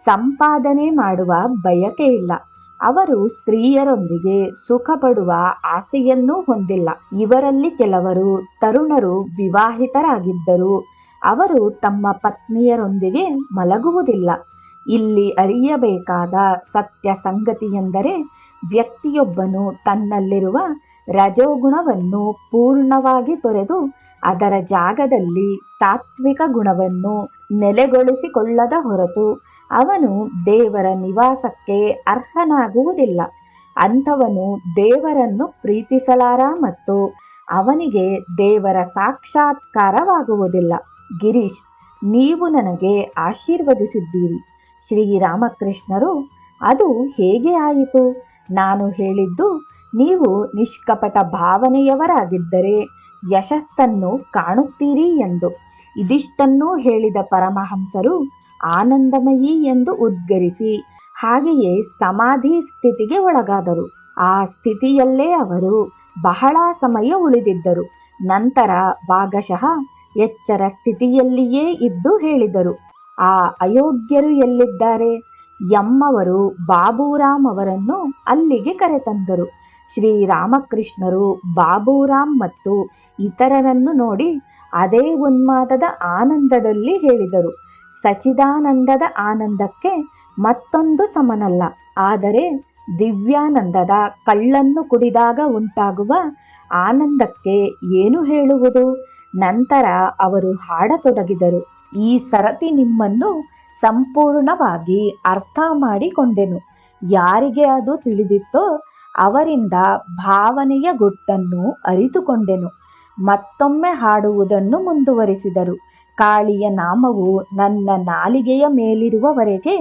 ಸಂಪಾದನೆ ಮಾಡುವ ಬಯಕೆ ಇಲ್ಲ. ಅವರು ಸ್ತ್ರೀಯರೊಂದಿಗೆ ಸುಖ ಪಡುವ ಆಸೆಯನ್ನೂ ಹೊಂದಿಲ್ಲ. ಇವರಲ್ಲಿ ಕೆಲವರು ತರುಣರು ವಿವಾಹಿತರಾಗಿದ್ದರೂ ಅವರು ತಮ್ಮ ಪತ್ನಿಯರೊಂದಿಗೆ ಮಲಗುವುದಿಲ್ಲ. ಇಲ್ಲಿ ಅರಿಯಬೇಕಾದ ಸತ್ಯ ಸಂಗತಿಯೆಂದರೆ ವ್ಯಕ್ತಿಯೊಬ್ಬನು ತನ್ನಲ್ಲಿರುವ ರಜೋಗುಣವನ್ನು ಪೂರ್ಣವಾಗಿ ತೊರೆದು ಅದರ ಜಾಗದಲ್ಲಿ ಸಾತ್ವಿಕ ಗುಣವನ್ನು ನೆಲೆಗೊಳಿಸಿಕೊಳ್ಳದ ಹೊರತು ಅವನು ದೇವರ ನಿವಾಸಕ್ಕೆ ಅರ್ಹನಾಗುವುದಿಲ್ಲ. ಅಂಥವನು ದೇವರನ್ನು ಪ್ರೀತಿಸಲಾರ ಮತ್ತು ಅವನಿಗೆ ದೇವರ ಸಾಕ್ಷಾತ್ಕಾರವಾಗುವುದಿಲ್ಲ. ಗಿರೀಶ್, ನೀವು ನನಗೆ ಆಶೀರ್ವದಿಸಿದ್ದೀರಿ. ಶ್ರೀರಾಮಕೃಷ್ಣರು, ಅದು ಹೇಗೆ ಆಯಿತು? ನಾನು ಹೇಳಿದ್ದು, ನೀವು ನಿಷ್ಕಪಟ ಭಾವನೆಯವರಾಗಿದ್ದರೆ ಯಶಸ್ಸನ್ನು ಕಾಣುತ್ತೀರಿ ಎಂದು. ಇದಿಷ್ಟನ್ನೂ ಹೇಳಿದ ಪರಮಹಂಸರು ಆನಂದಮಯಿ ಎಂದು ಉದ್ಗರಿಸಿ ಹಾಗೆಯೇ ಸಮಾಧಿ ಸ್ಥಿತಿಗೆ ಒಳಗಾದರು. ಆ ಸ್ಥಿತಿಯಲ್ಲೇ ಅವರು ಬಹಳ ಸಮಯ ಉಳಿದಿದ್ದರು. ನಂತರ ಭಾಗಶಃ ಎಚ್ಚರ ಸ್ಥಿತಿಯಲ್ಲಿಯೇ ಇದ್ದು ಹೇಳಿದರು, ಆ ಅಯೋಗ್ಯರು ಎಲ್ಲಿದ್ದಾರೆ? ಎಮ್ಮವರು ಬಾಬುರಾಮ್ ಅವರನ್ನು ಅಲ್ಲಿಗೆ ಕರೆತಂದರು. ಶ್ರೀರಾಮಕೃಷ್ಣರು ಬಾಬುರಾಮ್ ಮತ್ತು ಇತರರನ್ನು ನೋಡಿ ಅದೇ ಉನ್ಮಾದದ ಆನಂದದಲ್ಲಿ ಹೇಳಿದರು, ಸಚಿದಾನಂದದ ಆನಂದಕ್ಕೆ ಮತ್ತೊಂದು ಸಮನಲ್ಲ. ಆದರೆ ದಿವ್ಯಾನಂದದ ಕಳ್ಳನ್ನು ಕುಡಿದಾಗ ಉಂಟಾಗುವ ಆನಂದಕ್ಕೆ ಏನು ಹೇಳುವುದು? ನಂತರ ಅವರು ಹಾಡತೊಡಗಿದರು. ಈ ಸರತಿ ನಿಮ್ಮನ್ನು ಸಂಪೂರ್ಣವಾಗಿ ಅರ್ಥ ಮಾಡಿಕೊಂಡೆನು. ಯಾರಿಗೆ ಅದು ತಿಳಿದಿತ್ತೋ ಅವರಿಂದ ಭಾವನೆಯ ಗುಟ್ಟನ್ನು ಅರಿತುಕೊಂಡೆನು. ಮತ್ತೊಮ್ಮೆ ಹಾಡುವುದನ್ನು ಮುಂದುವರಿಸಿದರು. ಕಾಳಿಯ ನಾಮವು ನನ್ನ ನಾಲಿಗೆಯ ಮೇಲಿರುವವರೆಗೆ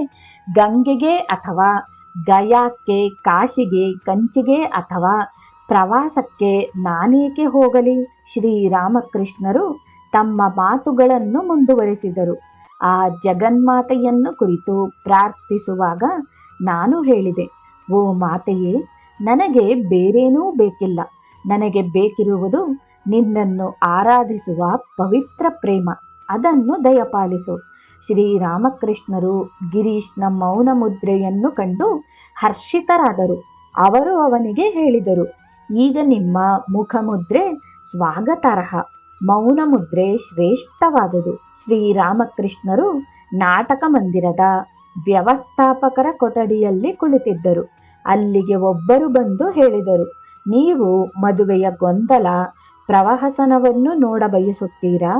ಗಂಗೆಗೆ ಅಥವಾ ಗಯಾಕ್ಕೆ, ಕಾಶಿಗೆ, ಕಂಚಿಗೆ ಅಥವಾ ಪ್ರವಾಸಕ್ಕೆ ನಾನೇಕೆ ಹೋಗಲಿ? ಶ್ರೀರಾಮಕೃಷ್ಣರು ತಮ್ಮ ಮಾತುಗಳನ್ನು ಮುಂದುವರಿಸಿದರು. ಆ ಜಗನ್ಮಾತೆಯನ್ನು ಕುರಿತು ಪ್ರಾರ್ಥಿಸುವಾಗ ನಾನು ಹೇಳಿದೆ, ಓ ಮಾತೆಯೇ, ನನಗೆ ಬೇರೇನೂ ಬೇಕಿಲ್ಲ. ನನಗೆ ಬೇಕಿರುವುದು ನಿನ್ನನ್ನು ಆರಾಧಿಸುವ ಪವಿತ್ರ ಪ್ರೇಮ. ಅದನ್ನು ದಯಪಾಲಿಸು. ಶ್ರೀರಾಮಕೃಷ್ಣರು ಗಿರೀಶ್ನ ಮೌನ ಮುದ್ರೆಯನ್ನು ಕಂಡು ಹರ್ಷಿತರಾದರು. ಅವರು ಅವನಿಗೆ ಹೇಳಿದರು, ಈಗ ನಿಮ್ಮ ಮುಖಮುದ್ರೆ ಸ್ವಾಗತಾರ್ಹ, ಮೌನ ಮುದ್ರೆ ಶ್ರೇಷ್ಠವಾದುದು. ಶ್ರೀರಾಮಕೃಷ್ಣರು ನಾಟಕ ಮಂದಿರದ ವ್ಯವಸ್ಥಾಪಕರ ಕೊಠಡಿಯಲ್ಲಿ ಕುಳಿತಿದ್ದರು. ಅಲ್ಲಿಗೆ ಒಬ್ಬರು ಬಂದು ಹೇಳಿದರು, ನೀವು ಮದುವೆಯ ಗೊಂದಲ ಪ್ರವಹಸನವನ್ನು ನೋಡಬಯಸುತ್ತೀರಾ?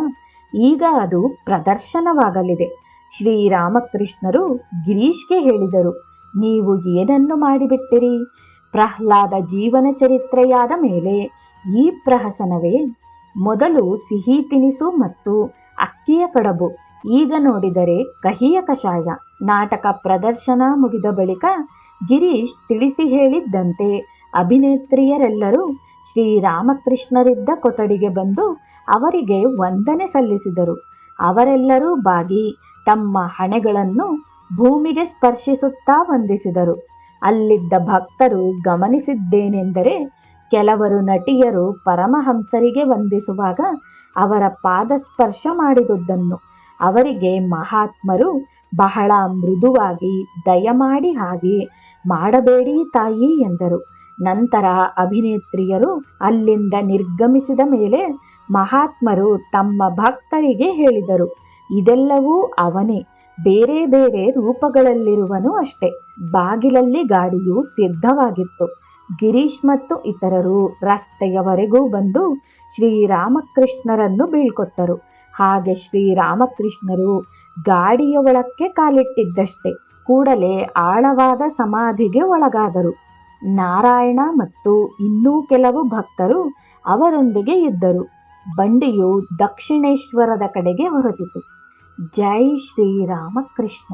ಈಗ ಅದು ಪ್ರದರ್ಶನವಾಗಲಿದೆ. ಶ್ರೀರಾಮಕೃಷ್ಣರು ಗಿರೀಶ್ಗೆ ಹೇಳಿದರು, ನೀವು ಏನನ್ನು ಮಾಡಿಬಿಟ್ಟಿರಿ? ಪ್ರಹ್ಲಾದ ಜೀವನ ಚರಿತ್ರೆಯಾದ ಮೇಲೆ ಈ ಪ್ರಹಸನವೇ? ಮೊದಲು ಸಿಹಿ ತಿನಿಸು ಮತ್ತು ಅಕ್ಕಿಯ ಕಡಬು, ಈಗ ನೋಡಿದರೆ ಕಹಿಯ ಕಷಾಯ. ನಾಟಕ ಪ್ರದರ್ಶನ ಮುಗಿದ ಬಳಿಕ ಗಿರೀಶ್ ತಿಳಿಸಿ ಹೇಳಿದ್ದಂತೆ ಅಭಿನೇತ್ರಿಯರೆಲ್ಲರೂ ಶ್ರೀರಾಮಕೃಷ್ಣರಿದ್ದ ಕೊಠಡಿಗೆ ಬಂದು ಅವರಿಗೆ ವಂದನೆ ಸಲ್ಲಿಸಿದರು. ಅವರೆಲ್ಲರೂ ಬಾಗಿ ತಮ್ಮ ಹಣೆಗಳನ್ನು ಭೂಮಿಗೆ ಸ್ಪರ್ಶಿಸುತ್ತಾ ವಂದಿಸಿದರು. ಅಲ್ಲಿದ್ದ ಭಕ್ತರು ಗಮನಿಸಿದ್ದೇನೆಂದರೆ, ಕೆಲವರು ನಟಿಯರು ಪರಮಹಂಸರಿಗೆ ವಂದಿಸುವಾಗ ಅವರ ಪಾದಸ್ಪರ್ಶ ಮಾಡಿದುದನ್ನು. ಅವರಿಗೆ ಮಹಾತ್ಮರು ಬಹಳ ಮೃದುವಾಗಿ, ದಯಮಾಡಿ ಹಾಗೆ ಮಾಡಬೇಡಿ ತಾಯಿ ಎಂದರು. ನಂತರ ಅಭಿನೇತ್ರಿಯರು ಅಲ್ಲಿಂದ ನಿರ್ಗಮಿಸಿದ ಮೇಲೆ ಮಹಾತ್ಮರು ತಮ್ಮ ಭಕ್ತರಿಗೆ ಹೇಳಿದರು, ಇದೆಲ್ಲವೂ ಅವನೇ, ಬೇರೆ ಬೇರೆ ರೂಪಗಳಲ್ಲಿರುವನು ಅಷ್ಟೆ. ಬಾಗಿಲಲ್ಲಿ ಗಾಡಿಯು ಸಿದ್ಧವಾಗಿತ್ತು. ಗಿರೀಶ್ ಮತ್ತು ಇತರರು ರಸ್ತೆಯವರೆಗೂ ಬಂದು ಶ್ರೀರಾಮಕೃಷ್ಣರನ್ನು ಬೀಳ್ಕೊಟ್ಟರು. ಹಾಗೆ ಶ್ರೀರಾಮಕೃಷ್ಣರು ಗಾಡಿಯ ಒಳಕ್ಕೆ ಕಾಲಿಟ್ಟಿದ್ದಷ್ಟೇ ಕೂಡಲೇ ಆಳವಾದ ಸಮಾಧಿಗೆ ಒಳಗಾದರು. ನಾರಾಯಣ ಮತ್ತು ಇನ್ನೂ ಕೆಲವು ಭಕ್ತರು ಅವರೊಂದಿಗೆ ಇದ್ದರು. ಬಂಡಿಯು ದಕ್ಷಿಣೇಶ್ವರದ ಕಡೆಗೆ ಹೊರಟಿತು. ಜೈ ಶ್ರೀರಾಮಕೃಷ್ಣ.